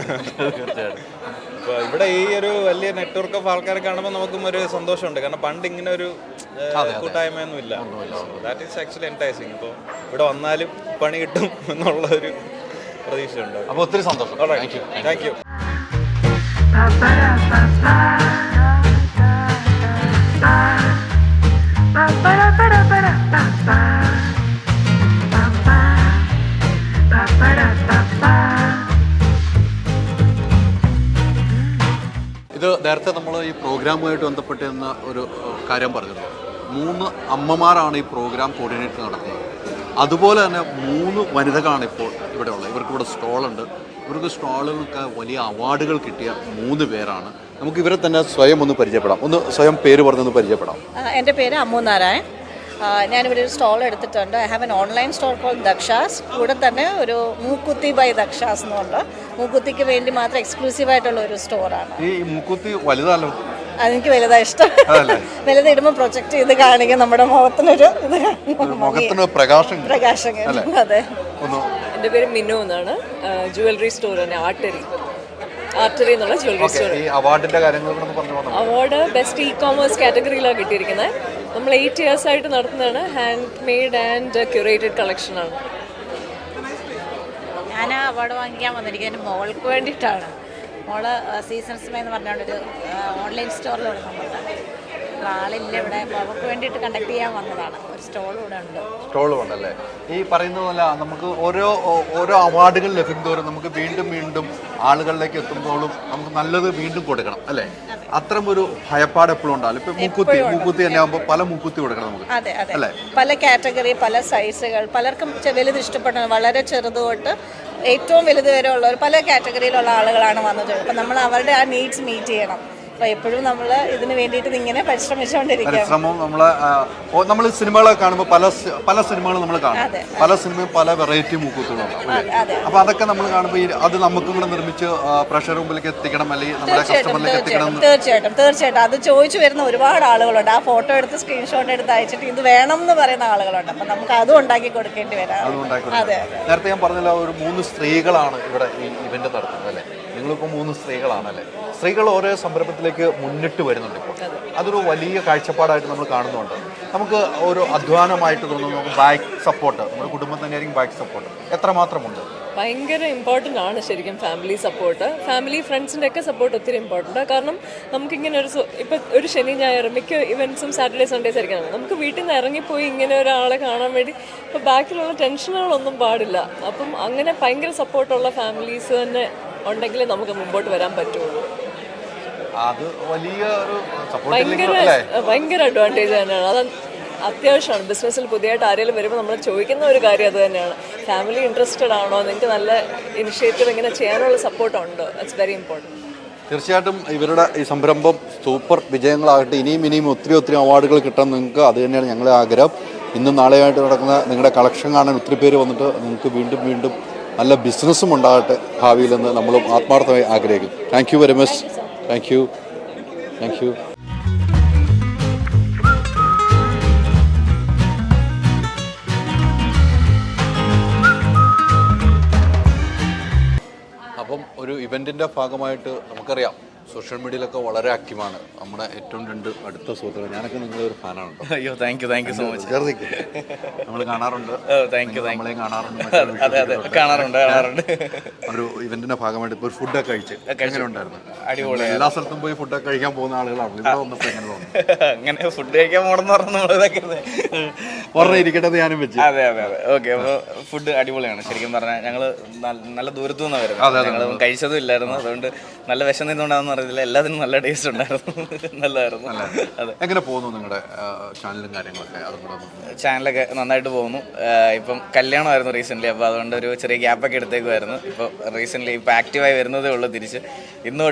തീർച്ചയായിട്ടും. അപ്പോൾ ഇവിടെ ഈ ഒരു വലിയ നെറ്റ്വർക്ക് ഓഫ് ആൾക്കാരെ കാണുമ്പോൾ നമുക്കും ഒരു സന്തോഷമുണ്ട്. കാരണം പണ്ട് ഇങ്ങനെ ഒരു കൂട്ടായ്മയൊന്നും ഇല്ല. That is actually enticing. ഇപ്പോൾ ഇവിടെ വന്നാലും പണി കിട്ടും എന്നുള്ള ഒരു പ്രതീക്ഷയുണ്ട്. അപ്പോൾ ഒത്തിരി സന്തോഷം. Thank you. ഇത് നേരത്തെ നമ്മൾ ഈ പ്രോഗ്രാമുമായിട്ട് ബന്ധപ്പെട്ട് എന്ന ഒരു കാര്യം പറഞ്ഞിരുന്നു. 3 അമ്മമാരാണ് ഈ പ്രോഗ്രാം കോർഡിനേറ്റർ നടത്തുന്നത്. അതുപോലെ തന്നെ 3 വനിതകളാണ് ഇപ്പോൾ ഇവിടെ ഉള്ളത്. ഇവർക്കിവിടെ സ്റ്റോളുണ്ട്. ഇവർക്ക് സ്റ്റാളുകൾക്ക് വലിയ അവാർഡുകൾ കിട്ടിയ 3 പേരാണ്. നമുക്ക് ഇവരെ തന്നെ സ്വയം ഒന്ന് പരിചയപ്പെടാം. ഒന്ന് സ്വയം പേര് പറഞ്ഞൊന്ന് പരിചയപ്പെടാം. എൻ്റെ പേര് അമ്മു നാരായൺ. ഞാനിവിടെ ഒരു സ്റ്റോൾ എടുത്തിട്ടുണ്ട്. I have an online stall call Dakshas. കൂടെ തന്നെ ഒരു മൂക്കുത്തി ബൈ ദക്ഷാസ് എന്നുണ്ട്. മൂക്കുത്തിക്ക് വേണ്ടി മാത്രം എക്സ്ക്ലൂസീവായിട്ടുള്ള ഒരു സ്റ്റോറാണ്. ഈ മൂക്കുത്തി വലുതാണല്ലോ. അതെനിക്ക് വലുതാ ഇഷ്ടം. വലുത് ഇടുമ്പോൾ പ്രൊജക്ട് ചെയ്ത് കാണിക്കും നമ്മുടെ മുഖത്തിനൊരു ഇത് പ്രകാശം. അതെ. എൻ്റെ പേര് മിനു എന്നാണ്. ജുവലറി സ്റ്റോർ തന്നെ, ആർട്ടറി എന്നുള്ള jewellery store. Award best e-commerce കാറ്റഗറിയിലാണ് കിട്ടിയിരിക്കുന്നത്. നമ്മൾ 8 years ആയിട്ട് നടത്തുന്നതാണ്. ഹാൻഡ് മെയ്ഡ് ആൻഡ് ക്യൂറേറ്റഡ് കളക്ഷനാണ്. ഞാൻ അവാർഡ് വാങ്ങിക്കാൻ വന്നിരിക്കുന്നത് എൻ്റെ മോൾക്ക് വേണ്ടിയിട്ടാണ്. മോള് സീസൺസ് എന്ന് പറഞ്ഞുകൊണ്ടൊരു ഓൺലൈൻ സ്റ്റോറിൽ തുടങ്ങുന്നുണ്ട്. ആളില്ല ഇവിടെ. അവർക്ക് വേണ്ടിയിട്ട് കണ്ടക്ട് ചെയ്യാൻ വന്നതാണ്. ഒരു സ്റ്റോൾ ഇവിടെ ഉണ്ട്. സ്റ്റോൾ ഉണ്ടല്ലേ? ഈ പറയുന്നത് പോലെ നമുക്ക് ഓരോ അവാർഡുകൾ ലഭിക്കുമ്പോഴും നമുക്ക് വീണ്ടും ആളുകളിലേക്ക് എത്തുമ്പോഴും നമുക്ക് നല്ലത് വീണ്ടും കൊടുക്കണം അല്ലേ? അത്തരം ഒരു ഭയപ്പാട് എപ്പോഴും ഉണ്ടാവും. ഇപ്പൊ മൂക്കുത്തി തന്നെ ആകുമ്പോൾ പല മൂക്കുത്തി കൊടുക്കണം നമുക്ക്. അതെ അതെ. പല കാറ്റഗറി, പല സൈസുകൾ, പലർക്കും വലുത് ഇഷ്ടപ്പെടുന്നത്. വളരെ ചെറുത് തൊട്ട് ഏറ്റവും വലുത് വരെ ഉള്ളവർ പല കാറ്റഗറിയിലുള്ള ആളുകളാണ് വന്നത്. അപ്പം നമ്മൾ അവരുടെ ആ നീഡ്സ് മീറ്റ് ചെയ്യണം. അപ്പോൾ എപ്പോഴും നമ്മൾ ഇതിന് വേണ്ടിയിട്ട് ഇങ്ങനെ പരിശ്രമിച്ചുകൊണ്ടിരിക്കുകയാണ്. നമ്മൾ സിനിമകളൊക്കെ കാണുമ്പോൾ പല സിനിമകളും നമ്മൾ കാണും. പല സിനിമയും പല വെറൈറ്റി മൂക്കുത്തുകളുണ്ട്. അപ്പോൾ അതൊക്കെ നമ്മൾ കാണുമ്പോൾ അത് നമുക്കും കൂടെ നിർമ്മിച്ച് പ്രേക്ഷകരുടെ മുമ്പിലേക്ക് എത്തിക്കണം, അല്ലെങ്കിൽ നമ്മുടെ കസ്റ്റമറിലേക്ക് എത്തിക്കണം. തീർച്ചയായിട്ടും അത് ചോദിച്ചു വരുന്ന ഒരുപാട് ആളുകളുണ്ട്. ആ ഫോട്ടോ എടുത്ത് സ്ക്രീൻഷോട്ട് എടുത്ത് അയച്ചിട്ട് ഇത് വേണം എന്ന് പറയുന്ന ആളുകളുണ്ട്. അപ്പം നമുക്ക് അതും ഉണ്ടാക്കി കൊടുക്കേണ്ടി വരാം. നേരത്തെ ഞാൻ പറഞ്ഞല്ലോ, ഒരു 3 സ്ത്രീകളാണ് ഇവിടെ ഈ ഇവന്റ് നടത്തുന്നത് അല്ലേ? നിങ്ങളിപ്പോൾ 3 സ്ത്രീകളാണല്ലേ? സ്ത്രീകൾ ഓരോ സംരംഭത്തിലേക്ക് മുന്നിട്ട് വരുന്നുണ്ട്. ഇപ്പോൾ അതൊരു വലിയ കാഴ്ചപ്പാടായിട്ട് നമ്മൾ കാണുന്നുണ്ട്. നമുക്ക് ഒരു അധ്വാനമായിട്ട് തോന്നുന്നു. നമുക്ക് ബാക്ക് സപ്പോർട്ട്, നമ്മുടെ കുടുംബം തന്നെയായിരിക്കും ബാക്ക് സപ്പോർട്ട്. എത്രമാത്രമുണ്ട്? ഭയങ്കര ഇമ്പോർട്ടൻ്റ് ആണ് ശരിക്കും ഫാമിലി സപ്പോർട്ട്. ഫാമിലി ഫ്രണ്ട്സിൻ്റെ ഒക്കെ സപ്പോർട്ട് ഒത്തിരി ഇമ്പോർട്ടൻ്റ്. കാരണം നമുക്കിങ്ങനെ ഇപ്പം ഒരു ശനി ഞായർ മിക്ക ഇവൻറ്റ്സും സാറ്റർഡേ സൺഡേസ് ആയിരിക്കണം. നമുക്ക് വീട്ടിൽ നിന്ന് ഇറങ്ങിപ്പോയി ഇങ്ങനെ ഒരാളെ കാണാൻ വേണ്ടി ഇപ്പോൾ ബാക്കിലുള്ള ടെൻഷനുകളൊന്നും പാടില്ല. അപ്പം അങ്ങനെ ഭയങ്കര സപ്പോർട്ടുള്ള ഫാമിലീസ് തന്നെ ഉണ്ടെങ്കിൽ നമുക്ക് മുമ്പോട്ട് വരാൻ പറ്റുള്ളൂ. അത് വലിയ ഒരു ഭയങ്കര അഡ്വാൻറ്റേജ് തന്നെയാണ്. അത് അത്യാവശ്യമാണ്. ബിസിനസ്സിൽ പുതിയതായിട്ട് ആരെങ്കിലും വരുമ്പോൾ നമ്മൾ ചോദിക്കുന്ന ഒരു കാര്യം അത് തന്നെയാണ്. ഫാമിലി ഇൻട്രസ്റ്റഡ് ആണോ, നിങ്ങൾക്ക് നല്ല ഇനിഷ്യേറ്റീവ് ഇങ്ങനെ ചെയ്യാനുള്ള സപ്പോർട്ടുണ്ട്. It's very important. തീർച്ചയായിട്ടും ഇവരുടെ ഈ സംരംഭം സൂപ്പർ വിജയങ്ങളാകട്ടെ. ഇനിയും ഒത്തിരി അവാർഡുകൾ കിട്ടാൻ നിങ്ങൾക്ക്, അത് തന്നെയാണ് ഞങ്ങളുടെ ആഗ്രഹം. ഇന്നും നാളെയായിട്ട് നടക്കുന്ന നിങ്ങളുടെ കളക്ഷൻ കാണാൻ ഒത്തിരി പേര് വന്നിട്ട് നിങ്ങൾക്ക് വീണ്ടും നല്ല ബിസിനസ്സും ഉണ്ടാകട്ടെ ഭാവിയിലെന്ന് നമ്മളും ആത്മാർത്ഥമായി ആഗ്രഹിക്കുന്നു. Thank you very much. Thank you. Thank U. അപ്പം ഒരു ഇവൻറ്റിൻ്റെ ഭാഗമായിട്ട് നമുക്കറിയാം സോഷ്യൽ മീഡിയയിലൊക്കെ വളരെ ആക്റ്റീവാണ് നമ്മുടെ ഏറ്റവും 2 അടുത്ത സുഹൃത്തുക്കൾ. ഞാനൊക്കെ നിങ്ങളുടെ ഒരു ഫാനാണ്. അയ്യോ താങ്ക് യു സോ മച്ച്. നമ്മൾ കാണാറുണ്ട്. Thank you. നമ്മളെയും കാണാറുണ്ട്. കാണാറുണ്ട്. ഒരു ഇവന്റിന്റെ ഭാഗമായിട്ട് ഇപ്പോൾ ഫുഡൊക്കെ കഴിച്ച് എങ്ങനെ ഉണ്ടായിരുന്നു? അടിപൊളി. എല്ലാ സ്ഥലത്തും പോയി ഫുഡൊക്കെ കഴിക്കാൻ പോകുന്ന ആളുകളാണ്. ഇവിടെ വന്നപ്പോൾ എങ്ങനെ തോന്നുന്നു? അങ്ങനെ ഫുഡ് കഴിക്കാൻ പോകണമെന്ന് പറഞ്ഞാൽ നമ്മളിതൊക്കെ ഒരെണ്ണം ഇരിക്കട്ടെ ഞാനും വെച്ച്. അതെ. ഓക്കെ. അപ്പോൾ ഫുഡ് അടിപൊളിയാണ്. ശരിക്കും പറഞ്ഞാൽ ഞങ്ങൾ നല്ല ദൂരത്തു നിന്നാണ് വരുന്നത്. ഞങ്ങൾ കഴിച്ചതും ഇല്ലായിരുന്നു. അതുകൊണ്ട് നല്ല വിഷം നിന്നുകൊണ്ടാണെന്ന് അറിയത്തില്ല. എല്ലാത്തിനും നല്ല ടേസ്റ്റ് ഉണ്ടായിരുന്നു. നല്ലതായിരുന്നു. അതെ. എങ്ങനെ പോകുന്നു നിങ്ങളുടെ ചാനലും കാര്യങ്ങളൊക്കെ? ചാനലൊക്കെ നന്നായിട്ട് പോകുന്നു. ഇപ്പം കല്യാണമായിരുന്നു റീസെൻ്റ്ലി. അപ്പോൾ അതുകൊണ്ട് ഒരു ചെറിയ ഗ്യാപ്പൊക്കെ എടുത്തേക്കുമായിരുന്നു. ഇപ്പോൾ റീസെൻ്റ്ലി ഇപ്പോൾ ആക്റ്റീവായി വരുന്നതേ ഉള്ളൂ തിരിച്ച്. ഇന്ന്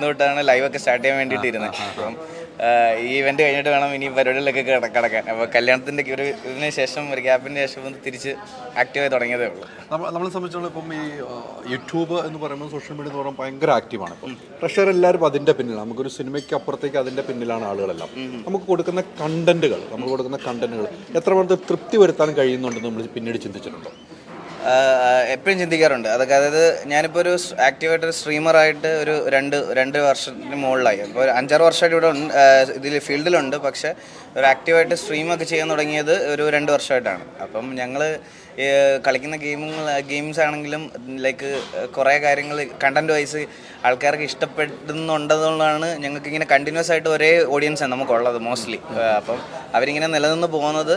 തൊട്ടാണ് ലൈവൊക്കെ സ്റ്റാർട്ട് ചെയ്യാൻ വേണ്ടിയിട്ട് ഇരുന്നത്. അപ്പം ഈ ഇവന്റ് കഴിഞ്ഞിട്ട് വേണം ഇനി പരിപാടികളിലൊക്കെ കടക്കാൻ. അപ്പോൾ കല്യാണത്തിൻ്റെ ഇതിന് ശേഷം ഒരു ഗ്യാപ്പിന് ശേഷം ഒന്ന് തിരിച്ച് ആക്റ്റീവായി തുടങ്ങിയതേ ഉള്ളൂ. നമ്മളെ സംബന്ധിച്ചോളം ഇപ്പം ഈ യൂട്യൂബ് എന്ന് പറയുമ്പോൾ സോഷ്യൽ മീഡിയ എന്ന് പറയുമ്പോൾ ഭയങ്കര ആക്റ്റീവാണ്. ഇപ്പം പ്രഷർ എല്ലാവരും അതിൻ്റെ പിന്നിലാണ്. നമുക്കൊരു സിനിമയ്ക്ക് അപ്പുറത്തേക്ക് അതിൻ്റെ പിന്നിലാണ് ആളുകളെല്ലാം. നമുക്ക് കൊടുക്കുന്ന കണ്ടന്റുകൾ എത്ര പേർക്ക് തൃപ്തി വരുത്താൻ കഴിയുന്നുണ്ടെന്ന് നമ്മൾ പിന്നീട് ചിന്തിച്ചിട്ടുണ്ടോ? എപ്പോഴും ചിന്തിക്കാറുണ്ട് അതൊക്കെ. അതായത് ഞാനിപ്പോൾ ഒരു ആക്റ്റീവായിട്ടൊരു സ്ട്രീമറായിട്ട് ഒരു രണ്ട് വർഷത്തിന് മുകളിലായി. അപ്പോൾ ഒരു 5-6 വർഷമായിട്ട് ഇവിടെ ഇതിൽ ഫീൽഡിലുണ്ട്. പക്ഷേ ഒരു ആക്റ്റീവായിട്ട് സ്ട്രീമൊക്കെ ചെയ്യാൻ തുടങ്ങിയത് ഒരു 2 വർഷമായിട്ടാണ്. അപ്പം ഞങ്ങൾ കളിക്കുന്ന ഗെയിംസ് ആണെങ്കിലും ലൈക്ക് കുറേ കാര്യങ്ങൾ കണ്ടന്റ് വൈസ് ആൾക്കാർക്ക് ഇഷ്ടപ്പെടുന്നുണ്ടെന്നുള്ളതാണ് ഞങ്ങൾക്ക് ഇങ്ങനെ കണ്ടിന്യൂസ് ആയിട്ട് ഒരേ ഓഡിയൻസാണ് നമുക്കുള്ളത് മോസ്റ്റ്ലി. അപ്പം അവരിങ്ങനെ നിലനിന്ന് പോകുന്നത്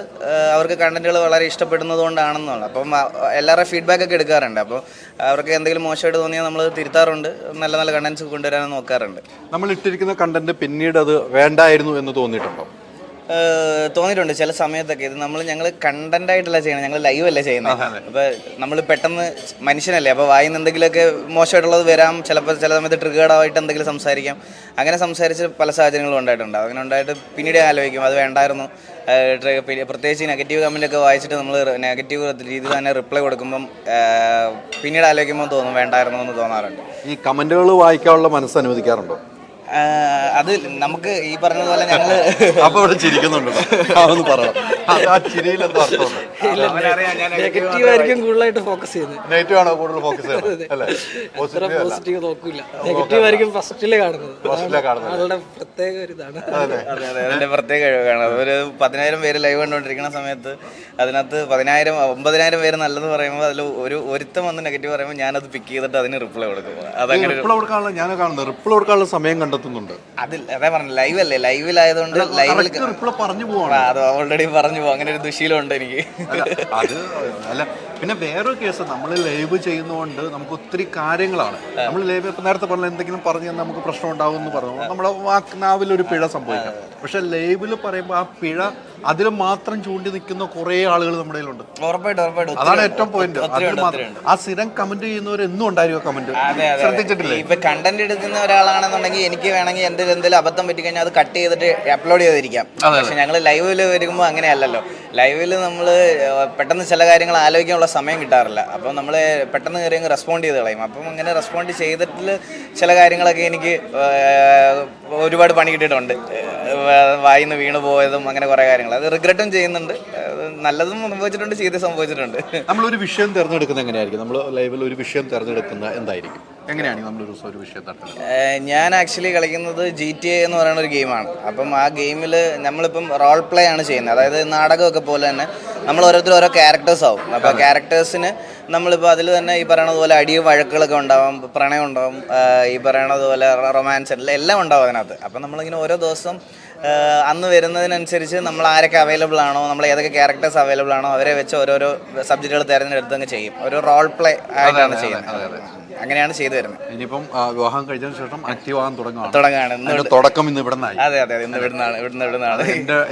അവർക്ക് കണ്ടന്റുകൾ വളരെ ഇഷ്ടപ്പെടുന്നത് കൊണ്ടാണെന്നുള്ളത്. അപ്പം എല്ലാവരുടെ ഫീഡ്ബാക്ക് ഒക്കെ എടുക്കാറുണ്ട്. അപ്പോൾ അവർക്ക് എന്തെങ്കിലും മോശമായിട്ട് തോന്നിയാൽ നമ്മൾ തിരുത്താറുണ്ട്. നല്ല കണ്ടന്റ്സ് കൊണ്ടുവരാൻ നോക്കാറുണ്ട്. നമ്മൾ ഇട്ടിരിക്കുന്ന കണ്ടന്റ് പിന്നീട് അത് വേണ്ടായിരുന്നു എന്ന് തോന്നിയിട്ടുണ്ടോ? തോന്നിയിട്ടുണ്ട് ചില സമയത്തൊക്കെ. ഇത് ഞങ്ങൾ കണ്ടന്റ് ആയിട്ടല്ല ചെയ്യണം, ഞങ്ങൾ ലൈവ് അല്ലേ ചെയ്യുന്നത്. അപ്പോൾ നമ്മൾ പെട്ടെന്ന് മനുഷ്യനല്ലേ, അപ്പോൾ വായിന്ന് എന്തെങ്കിലുമൊക്കെ മോശമായിട്ടുള്ളത് വരാം. ചിലപ്പോൾ ചില സമയത്ത് ട്രിഗേർഡായിട്ട് എന്തെങ്കിലും സംസാരിക്കാം. അങ്ങനെ സംസാരിച്ച് പല സാഹചര്യങ്ങളും ഉണ്ടായിട്ടുണ്ട്. അങ്ങനെ ഉണ്ടായിട്ട് പിന്നീട് ആലോചിക്കും അത് വേണ്ടായിരുന്നു. പ്രത്യേകിച്ച് നെഗറ്റീവ് കമൻറ്റൊക്കെ വായിച്ചിട്ട് നമ്മൾ നെഗറ്റീവ് രീതിയിൽ തന്നെ റിപ്ലൈ കൊടുക്കുമ്പം പിന്നീട് ആലോചിക്കുമ്പോൾ തോന്നും വേണ്ടായിരുന്നു എന്ന് തോന്നാറുണ്ട്. ഈ കമൻറ്റുകൾ വായിക്കാനുള്ള മനസ്സ് അനുവദിക്കാറുണ്ടോ? അത് നമുക്ക് ഈ പറഞ്ഞതുപോലെ ഞങ്ങൾ അപ്പോൾ ഇവിടെ ചിരിക്കുന്നുണ്ട്. അതൊന്ന് പറയാം. നെഗറ്റീവ് ആയിരിക്കും കൂടുതലായിട്ട് ഫോക്കസ് ചെയ്യുന്നത്. നെഗറ്റീവ് ആണോ കൂടുതൽ ഫോക്കസ് ചെയ്യുന്നത്? അല്ലേ? പോസിറ്റീവ് നോക്കില്ല, നെഗറ്റീവ് ആയിരിക്കും ഫസ്റ്റിലെ കാണുന്നത്. ആളുടെ പ്രത്യേക ഒരു ഇതാണ്. അതിന്റെ പ്രത്യേക കഴിവാണ്. ഒരു 10,000 പേര് ലൈവ് കണ്ടുകൊണ്ടിരിക്കുന്ന സമയത്ത് അതിനകത്ത് 9,000 പേര് നല്ലത് പറയുമ്പോൾ അതിൽ ഒരുത്തം വന്ന് നെഗറ്റീവ് പറയുമ്പോൾ ഞാനത് പിക്ക് ചെയ്തിട്ട് അതിന് റിപ്ലൈ കൊടുക്കും. അതങ്ങനെ റിപ്ലൈ കൊടുക്കാനുള്ള സമയം കണ്ടെത്തുന്നുണ്ട്. അതേ പറഞ്ഞു, ലൈവ് അല്ലേ, ലൈവിലായതുകൊണ്ട് ലൈവിൽ റിപ്ലൈ പറഞ്ഞു പോവാണ്. അത് ഓൾറെഡി പറഞ്ഞു പോകും. അങ്ങനെ ഒരു ദുശീലം ഉണ്ട് എനിക്ക്. അത് അല്ല, പിന്നെ വേറൊരു കേസ്, നമ്മൾ ലൈവ് ചെയ്യുന്നതുകൊണ്ട് നമുക്ക് ഒത്തിരി കാര്യങ്ങളാണ്. നമ്മൾ ലൈവ് ഇപ്പം നേരത്തെ പറഞ്ഞ എന്തെങ്കിലും പറഞ്ഞു തന്നാൽ നമുക്ക് പ്രശ്നം ഉണ്ടാവും എന്ന് പറഞ്ഞു നമ്മുടെ നാവിലൊരു പിഴ സംഭവിക്കാം. പക്ഷെ ലൈവിൽ പറയുമ്പോൾ ആ പിഴ അതിൽ മാത്രം ചൂണ്ടി നിൽക്കുന്ന കുറേ ആളുകൾ നമ്മുടെ കയ്യിലുണ്ട്. ഉറപ്പായിട്ടും അതാണ് ഏറ്റവും പോയിന്റ്. ആ സ്ഥിരം കമന്റ് ചെയ്യുന്നവർ എന്നും ഉണ്ടായിരിക്കും കമന്റ്. ശ്രദ്ധിച്ചിട്ടില്ലേ? ഇപ്പൊ കണ്ടന്റ് എടുക്കുന്ന ഒരാളാണെന്നുണ്ടെങ്കിൽ എനിക്ക് വേണമെങ്കിൽ എന്തെങ്കിലും അബദ്ധം പറ്റിക്കഴിഞ്ഞാൽ അത് കട്ട് ചെയ്തിട്ട് അപ്ലോഡ് ചെയ്തിരിക്കാം. പക്ഷെ ഞങ്ങൾ ലൈവിൽ വരുമ്പോൾ അങ്ങനെയല്ലല്ലോ. ലൈവിൽ നമ്മൾ പെട്ടെന്ന് ചില കാര്യങ്ങൾ ആലോചിക്കാനുള്ള സമയം കിട്ടാറില്ല. അപ്പം നമ്മൾ പെട്ടെന്ന് കയറി റെസ്പോണ്ട് ചെയ്ത് കളയും. അപ്പം അങ്ങനെ റെസ്പോണ്ട് ചെയ്തിട്ട് ചില കാര്യങ്ങളൊക്കെ എനിക്ക് ഒരുപാട് പണി കിട്ടിയിട്ടുണ്ട്. വായിന്ന് വീണ് പോയതും അങ്ങനെ കുറേ കാര്യങ്ങൾ, അത് റിഗ്രറ്റും ചെയ്യുന്നുണ്ട്. നല്ലതും സംഭവിച്ചിട്ടുണ്ട്, ചീത്ത സംഭവിച്ചിട്ടുണ്ട്. നമ്മളൊരു വിഷയം തിരഞ്ഞെടുക്കുന്നത് എങ്ങനെയായിരിക്കും? നമ്മൾ ലൈവിൽ ഒരു വിഷയം തിരഞ്ഞെടുക്കുന്നത് എന്തായിരിക്കും? എങ്ങനെയാണ് നമ്മളൊരു വിഷയം തിരഞ്ഞെടുക്കുന്നത്? ഞാൻ ആക്ച്വലി കളിക്കുന്നത് GTA എന്ന് പറയുന്ന ഒരു ഗെയിമാണ്. അപ്പം ആ ഗെയിമിൽ നമ്മളിപ്പം റോൾ പ്ലേ ആണ് ചെയ്യുന്നത്. അതായത് നാടകമൊക്കെ പോലെ തന്നെ നമ്മൾ ഓരോരുത്തരും ഓരോ ക്യാരക്ടേഴ്സ് ആവും. അപ്പോൾ ആ ക്യാരക്ടേഴ്സിന് നമ്മളിപ്പോൾ അതിൽ തന്നെ ഈ പറയണത് പോലെ അടിയും വഴക്കുകളൊക്കെ ഉണ്ടാവും, പ്രണയം ഉണ്ടാവും, ഈ പറയണത് പോലെ റൊമാൻസ് എല്ലാം ഉണ്ടാവും അതിനകത്ത്. അപ്പം നമ്മളിങ്ങനെ ഓരോ ദിവസം അന്ന് വരുന്നതിനനുസരിച്ച് നമ്മൾ ആരൊക്കെ അവൈലബിൾ ആണോ, നമ്മൾ ഏതൊക്കെ ക്യാരക്ടേഴ്സ് അവൈലബിൾ ആണോ അവരെ വെച്ച് ഓരോരോ സബ്ജക്റ്റുകൾ തിരഞ്ഞെടുത്തങ്ങ് ചെയ്യും. ഒരു റോൾ പ്ലേ ആയിട്ടാണ് ചെയ്യുന്നത്. അങ്ങനെയാണ് ചെയ്തു വരുന്നത്. ഇനിയിപ്പം വിവാഹം കഴിഞ്ഞതിന് ശേഷം ആക്റ്റീവ് ആകാൻ തുടങ്ങുകയാണ്. തുടക്കം ഇന്ന് ഇവിടെ നിന്നായി. അതെ, ഇന്ന് ഇവിടുന്നാണ്.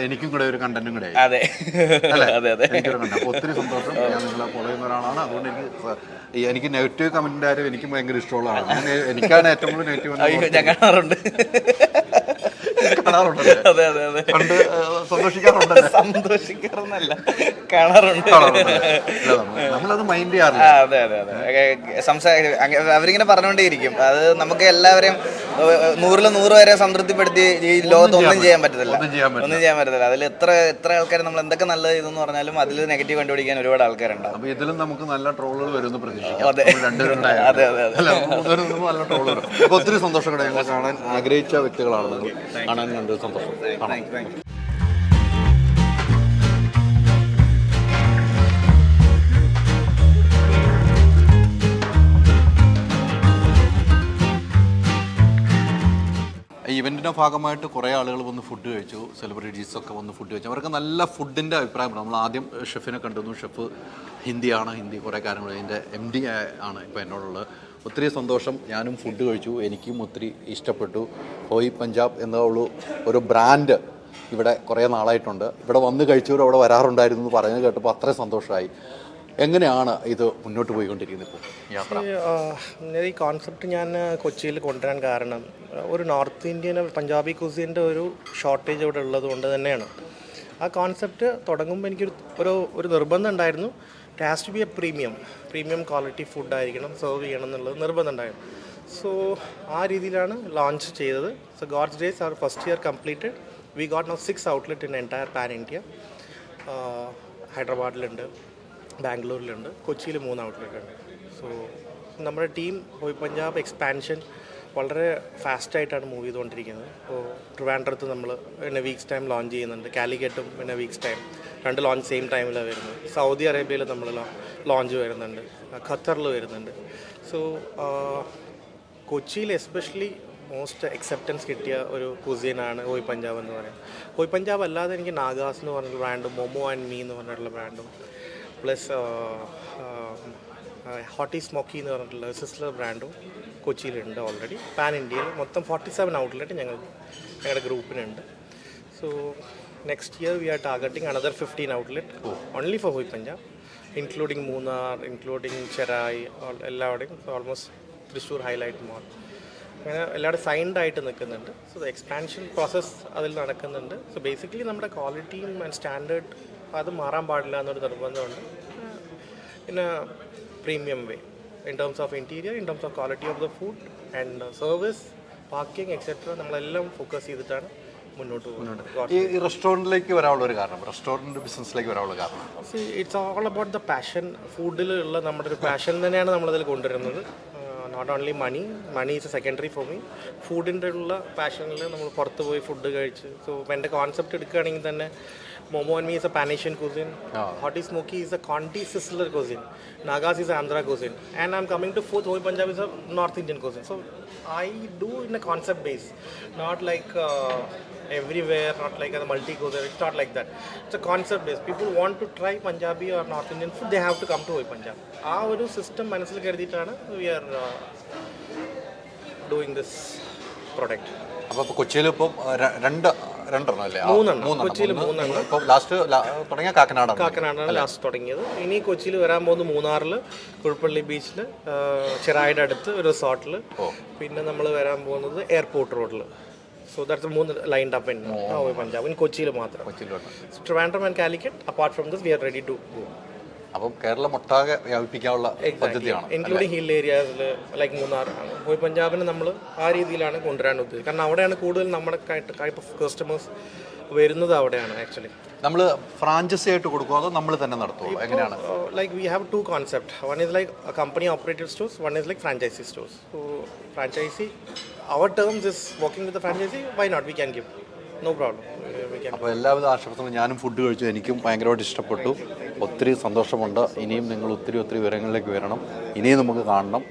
എനിക്കും കൂടെ ഒരു കണ്ടന്റും കൂടെ. അതെ. ഒത്തിരി സന്തോഷം. ഞാൻ നിങ്ങളെ ഫോളോ ചെയ്യുന്ന ഒരാളാണ്. അതുകൊണ്ട് എനിക്ക് നെഗറ്റീവ് കമന്റ് ആരും എനിക്കും ഭയങ്കര ഇഷ്ടമുള്ളതാണ്. എനിക്കാണ് ഏറ്റവും കൂടുതൽ നെഗറ്റീവ് ഞാൻ കാണാറുണ്ട്. കാണാറുണ്ടല്ലേ? അതെ അതെ അതെ കണ്ട് സന്തോഷിക്കാറുണ്ടല്ലേ? സന്തോഷിക്കാറൊന്നല്ല, കാണാറുണ്ട്. നമ്മളത് മൈൻഡ് ചെയ്യാറില്ല. അതെ അതെ അതെ അവരിങ്ങനെ പറഞ്ഞുകൊണ്ടേയിരിക്കും. അത് നമുക്ക് എല്ലാവരെയും 100% വരെ സംതൃപ്തിപ്പെടുത്തി ഈ ലോകത്ത് ഒന്നും ചെയ്യാൻ പറ്റത്തില്ല. അതിൽ എത്ര ആൾക്കാർ നമ്മൾ എന്തൊക്കെ നല്ലത് ഇതെന്ന് പറഞ്ഞാലും അതിൽ നെഗറ്റീവ് കണ്ടുപിടിക്കാൻ ഒരുപാട് ആൾക്കാരുണ്ടാവും. അപ്പൊ ഇതിലും നമുക്ക് നല്ല ട്രോളുകൾ വരുമെന്ന് പ്രതീക്ഷിക്കാം. അതെ അതെ അതെ നല്ല ട്രോളുകൾ. അപ്പൊ ഒത്തിരി സന്തോഷം. ഞങ്ങൾ കാണാൻ ആഗ്രഹിച്ച വ്യക്തികളാണ് നിങ്ങൾ. കാണാൻ കണ്ട് സന്തോഷം. Thank you. ഇവൻറ്റിൻ്റെ ഭാഗമായിട്ട് കുറേ ആളുകൾ വന്ന് ഫുഡ് കഴിച്ചു. സെലിബ്രിറ്റീസൊക്കെ വന്ന് ഫുഡ് കഴിച്ചു. അവർക്ക് നല്ല ഫുഡിൻ്റെ അഭിപ്രായമാണ്. നമ്മൾ ആദ്യം ഷെഫിനെ കണ്ടിരുന്നു. ഷെഫ് ഹിന്ദി കുറേ കാര്യങ്ങൾ അതിൻ്റെ MD ആണ് ഇപ്പോൾ എന്നോടുള്ളത്. ഒത്തിരി സന്തോഷം. ഞാനും ഫുഡ് കഴിച്ചു. എനിക്കും ഒത്തിരി ഇഷ്ടപ്പെട്ടു. ഹോയ് പഞ്ചാബ് എന്നുള്ള ഒരു ബ്രാൻഡ് ഇവിടെ കുറേ നാളായിട്ടുണ്ട്. ഇവിടെ വന്ന് കഴിച്ചവർ അവിടെ വരാറുണ്ടായിരുന്നു എന്ന് പറഞ്ഞ് കേട്ടപ്പോൾ അത്രയും സന്തോഷമായി. എങ്ങനെയാണ് ഇത് മുന്നോട്ട് പോയിക്കൊണ്ടിരിക്കുന്നത് ഇപ്പോൾ യാത്ര? ഈ കോൺസെപ്റ്റ് ഞാൻ കൊച്ചിയിൽ കൊണ്ടുവരാൻ കാരണം ഒരു നോർത്ത് ഇന്ത്യൻ പഞ്ചാബി കുസിൻ്റെ ഒരു ഷോർട്ടേജ് ഇവിടെ ഉള്ളത് കൊണ്ട് തന്നെയാണ്. ആ കോൺസെപ്റ്റ് തുടങ്ങുമ്പോൾ എനിക്കൊരു നിർബന്ധം ഉണ്ടായിരുന്നു. It has to be a premium quality ഫുഡായിരിക്കണം, സെർവ് ചെയ്യണം എന്നുള്ളത് നിർബന്ധം ഉണ്ടായിരുന്നു. സോ ആ രീതിയിലാണ് ലോഞ്ച് ചെയ്തത്. So gods days our first year completed. We got now 6 outlet in entire pan India. ഹൈദരാബാദിലുണ്ട്, ബാംഗ്ലൂരിലുണ്ട്, കൊച്ചിയിൽ 3 ഔട്ട്ലെറ്റ് ഉണ്ട്. സോ നമ്മുടെ ടീം ഹോയ് പഞ്ചാബ് എക്സ്പാൻഷൻ വളരെ ഫാസ്റ്റായിട്ടാണ് മൂവ് ചെയ്തുകൊണ്ടിരിക്കുന്നത്. ഇപ്പോൾ ട്രിവാൻഡ്രത്ത് നമ്മൾ in a weeks time launch ചെയ്യുന്നുണ്ട്. കാലിക്കറ്റും in a weeks time. 2 launch same ടൈമിലാണ് വരുന്നത്. സൗദി അറേബ്യയിൽ നമ്മൾ ലോഞ്ച് വരുന്നുണ്ട്, ഖത്തറിൽ വരുന്നുണ്ട്. സോ കൊച്ചിയിൽ എസ്പെഷ്യലി മോസ്റ്റ് അക്സെപ്റ്റൻസ് കിട്ടിയ ഒരു കുസീനാണ് ഹോയ് പഞ്ചാബ് എന്ന് പറയുന്നത്. ഹോയ് പഞ്ചാബ് അല്ലാതെ എനിക്ക് നാഗാസ് എന്ന് പറഞ്ഞൊരു ബ്രാൻഡും മോമോ ആൻഡ് മീ എന്ന് പറഞ്ഞിട്ടുള്ള ബ്രാൻഡും പ്ലസ് ഹോട്ടി സ്മോക്കി എന്ന് പറഞ്ഞിട്ടുള്ള സിസ്റ്റർ ബ്രാൻഡും കൊച്ചിയിലുണ്ട് ഓൾറെഡി. പാൻ ഇന്ത്യയിൽ മൊത്തം 47 ഔട്ട്ലെറ്റ് ഞങ്ങളുടെ ഗ്രൂപ്പിനുണ്ട്. So next year we are targeting another 15 outlet only for ഹോയ് പഞ്ചാബ്, ഇൻക്ലൂഡിങ് മൂന്നാർ, ഇൻക്ലൂഡിങ് ചെറായി, എല്ലാവിടെയും ഓൾമോസ്റ്റ് തൃശ്ശൂർ ഹൈലൈറ്റ് മോൾ, അങ്ങനെ എല്ലാവരും സൈൻഡ് ആയിട്ട് നിൽക്കുന്നുണ്ട്. സോ ദ എക്സ്പാൻഷൻ പ്രോസസ്സ് അതിൽ നടക്കുന്നുണ്ട്. സോ ബേസിക്കലി നമ്മുടെ ക്വാളിറ്റിയും ആൻഡ് സ്റ്റാൻഡേർഡ് അത് മാറാൻ പാടില്ല എന്നൊരു നിർബന്ധമുണ്ട്. പിന്നെ premium way in terms of interior, in terms of quality of the food and service, parking etcetera നമ്മളെല്ലാം ഫോക്കസ് ചെയ്തിട്ടാണ് മുന്നോട്ട് പോകുന്നത്. ഈ റെസ്റ്റോറൻറ്റിലേക്ക് വരാനുള്ള ഒരു കാരണം, റെസ്റ്റോറൻറ്റ് ബിസിനസ്സിലേക്ക് വരാനുള്ള കാരണം, it's all about the passion. ഫുഡിലുള്ള നമ്മുടെ ഒരു പാഷൻ തന്നെയാണ് നമ്മളതിൽ കൊണ്ടുവരുന്നത്. Not only money is a secondary for me. ഫുഡിൻ്റെ ഉള്ള പാഷനിൽ നമ്മൾ പുറത്ത് പോയി ഫുഡ് കഴിച്ച്. സോ എൻ്റെ കോൺസെപ്റ്റ് എടുക്കുകയാണെങ്കിൽ തന്നെ Momo and me is a Pan-Asian cuisine. Hoti Smoky is a Conti Sizzler cuisine. Nagas is an Andhra cuisine. And I'm coming to fourth, Hoi Punjab is a North Indian cuisine. So I do in a concept base, not like everywhere, not like a multi-cuisine. It's not like that. It's a concept base. People want to try Punjabi or North Indian food, they have to come to Hoi Punjab. Our system മനസ്സിൽ കരുതിയിട്ടാണ് we are doing this product. അപ്പോൾ കൊച്ചിയിൽ ഇപ്പം രണ്ടെണ്ണം അല്ലേ? കൊച്ചിയിൽ 3 ഇപ്പം last തുടങ്ങിയ കാക്കനാടാണ് ലാസ്റ്റ് തുടങ്ങിയത്. ഇനി കൊച്ചിയിൽ വരാൻ പോകുന്നത് മൂന്നാറിൽ കുഴുപ്പള്ളി ബീച്ചിൽ, ചെറായിയുടെ അടുത്ത് ഒരു റിസോർട്ടിൽ, പിന്നെ നമ്മൾ വരാൻ പോകുന്നത് എയർപോർട്ട് റോഡിൽ. So that's 3 lined up in Hoi Punjab. In കൊച്ചിയിൽ മാത്രം. Trivandrum and Calicut. Apart from this we are ready to go. അപ്പം കേരളം ഒട്ടാകെ വ്യാപിപ്പിക്കാനുള്ള പദ്ധതിയാണ്, ഇൻക്ലൂഡിങ് ഹിൽ ഏരിയാസിൽ ലൈക്ക് മൂന്നാർ. ഹോയ് പഞ്ചാബിന് നമ്മൾ ആ രീതിയിലാണ് കൊണ്ടുവരാൻ ഉദ്ദേശിച്ചത്. കാരണം അവിടെയാണ് കൂടുതൽ നമ്മുടെ ടൈപ്പ് ഓഫ് കസ്റ്റമേഴ്സ് വരുന്നത്. അവിടെയാണ് ആക്ച്വലി നമ്മൾ ഫ്രാഞ്ചൈസി ആയിട്ട് കൊടുക്കുക, അതോ നമ്മൾ തന്നെ നടത്തുമോ, എങ്ങനെയാണ്? Like we have 2 concept. One is like company operated stores, one is like franchise stores. So franchise അവർ terms is working with franchise, why not, we can give, no problem. അപ്പോൾ എല്ലാവിധ ആശംസകളും. ഞാനും ഫുഡ് കഴിച്ചു, എനിക്കും ഭയങ്കരമായിട്ട് ഇഷ്ടപ്പെട്ടു. ഒത്തിരി സന്തോഷമുണ്ട്. ഇനിയും നിങ്ങൾ ഒത്തിരി വിവരങ്ങളിലേക്ക് വരണം, ഇനിയും നമുക്ക് കാണണം.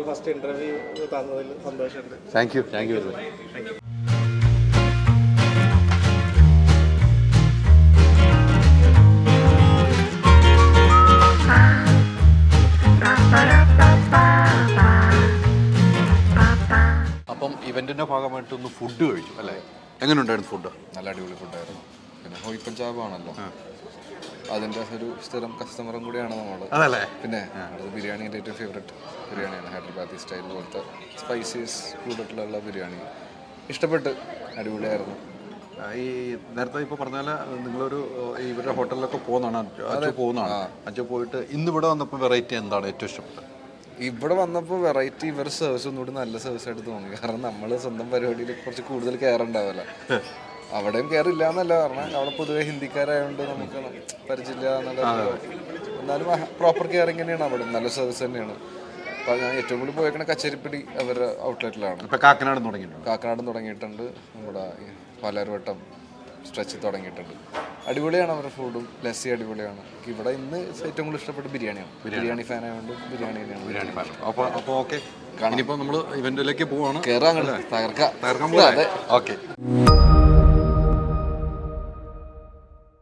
ഫസ്റ്റ് ഇന്റർവ്യൂ തന്നതിൽ സന്തോഷമുണ്ട്. Thank you very much. അപ്പം ഇവന്റിന്റെ ഭാഗമായിട്ടൊന്ന് ഫുഡ് കഴിച്ചു അല്ലേ? എങ്ങനെയുണ്ടായിരുന്നു ഫുഡ്? നല്ല അടിപൊളി ഫുഡായിരുന്നു. പിന്നെ ഹോയ് പഞ്ചാബ് ആണല്ലോ, അതിൻ്റെ ഒരു സ്ഥിരം കസ്റ്റമറും കൂടിയാണ് നമ്മൾ. അതല്ലേ? പിന്നെ അത് ബിരിയാണി എൻ്റെ ഏറ്റവും ഫേവറേറ്റ് ബിരിയാണിയാണ്. ഹൈദരാബാദി സ്റ്റൈൽ പോലത്തെ സ്പൈസീസ് കൂടിയിട്ടുള്ള ബിരിയാണി ഇഷ്ടപ്പെട്ട് അടിപൊളിയായിരുന്നു. ഈ നേരത്തെ ഇപ്പോൾ പറഞ്ഞാൽ നിങ്ങളൊരു ഇവരുടെ ഹോട്ടലിലൊക്കെ പോകുന്നതാണ്, അച്ഛൻ പോയിട്ട് ഇന്ന് ഇവിടെ വന്നപ്പോൾ വെറൈറ്റി എന്താണ് ഏറ്റവും ഇഷ്ടപ്പെട്ടത്? ഇവിടെ വന്നപ്പോൾ വെറൈറ്റി ഇവരുടെ സർവീസ് ഒന്നുകൂടി നല്ല സർവീസായിട്ട് തോന്നി. കാരണം നമ്മൾ സ്വന്തം പരിപാടിയിൽ കുറച്ച് കൂടുതൽ കെയർ ഉണ്ടാവില്ല. അവിടെയും കെയർ ഇല്ല എന്നല്ല പറഞ്ഞാൽ, അവിടെ പൊതുവെ ഹിന്ദിക്കാരായതുകൊണ്ട് നമുക്ക് പരിചയമില്ല എന്നുള്ള, എന്നാലും പ്രോപ്പർ കെയർ തന്നെയാണ് അവിടെ. നല്ല സർവീസ് തന്നെയാണ്. അപ്പോൾ ഞാൻ ഏറ്റവും കൂടുതൽ പോയേക്കണ കച്ചേരിപ്പടി അവരുടെ ഔട്ട്ലെറ്റിലാണ്. ഇപ്പോൾ കാക്കനാട് തുടങ്ങിയിട്ടുണ്ട്. കാക്കനാടും തുടങ്ങിയിട്ടുണ്ട്, നമ്മുടെ പാലാരിവട്ടം സ്ട്രെച്ച് തുടങ്ങിയിട്ടുണ്ട്. അടിപൊളിയാണ് അവരുടെ ഫുഡും. ലസ്സി അടിപൊളിയാണ്. ഇവിടെ ഇന്ന് ഏറ്റവും കൂടുതൽ ഇഷ്ടപ്പെട്ട ബിരിയാണിയാണ്. ബിരിയാണി ഫാൻ ആയതുകൊണ്ട് ബിരിയാണി തന്നെയാണ്. ബിരിയാണി ഫാൻ. അപ്പോൾ ഓക്കെ, ഇനിയിപ്പോൾ നമ്മൾ ഇവന്റിലേക്ക് പോവാണ്. കയറാൻ തകർക്കാൻ പോകുന്നത്. ഓക്കെ.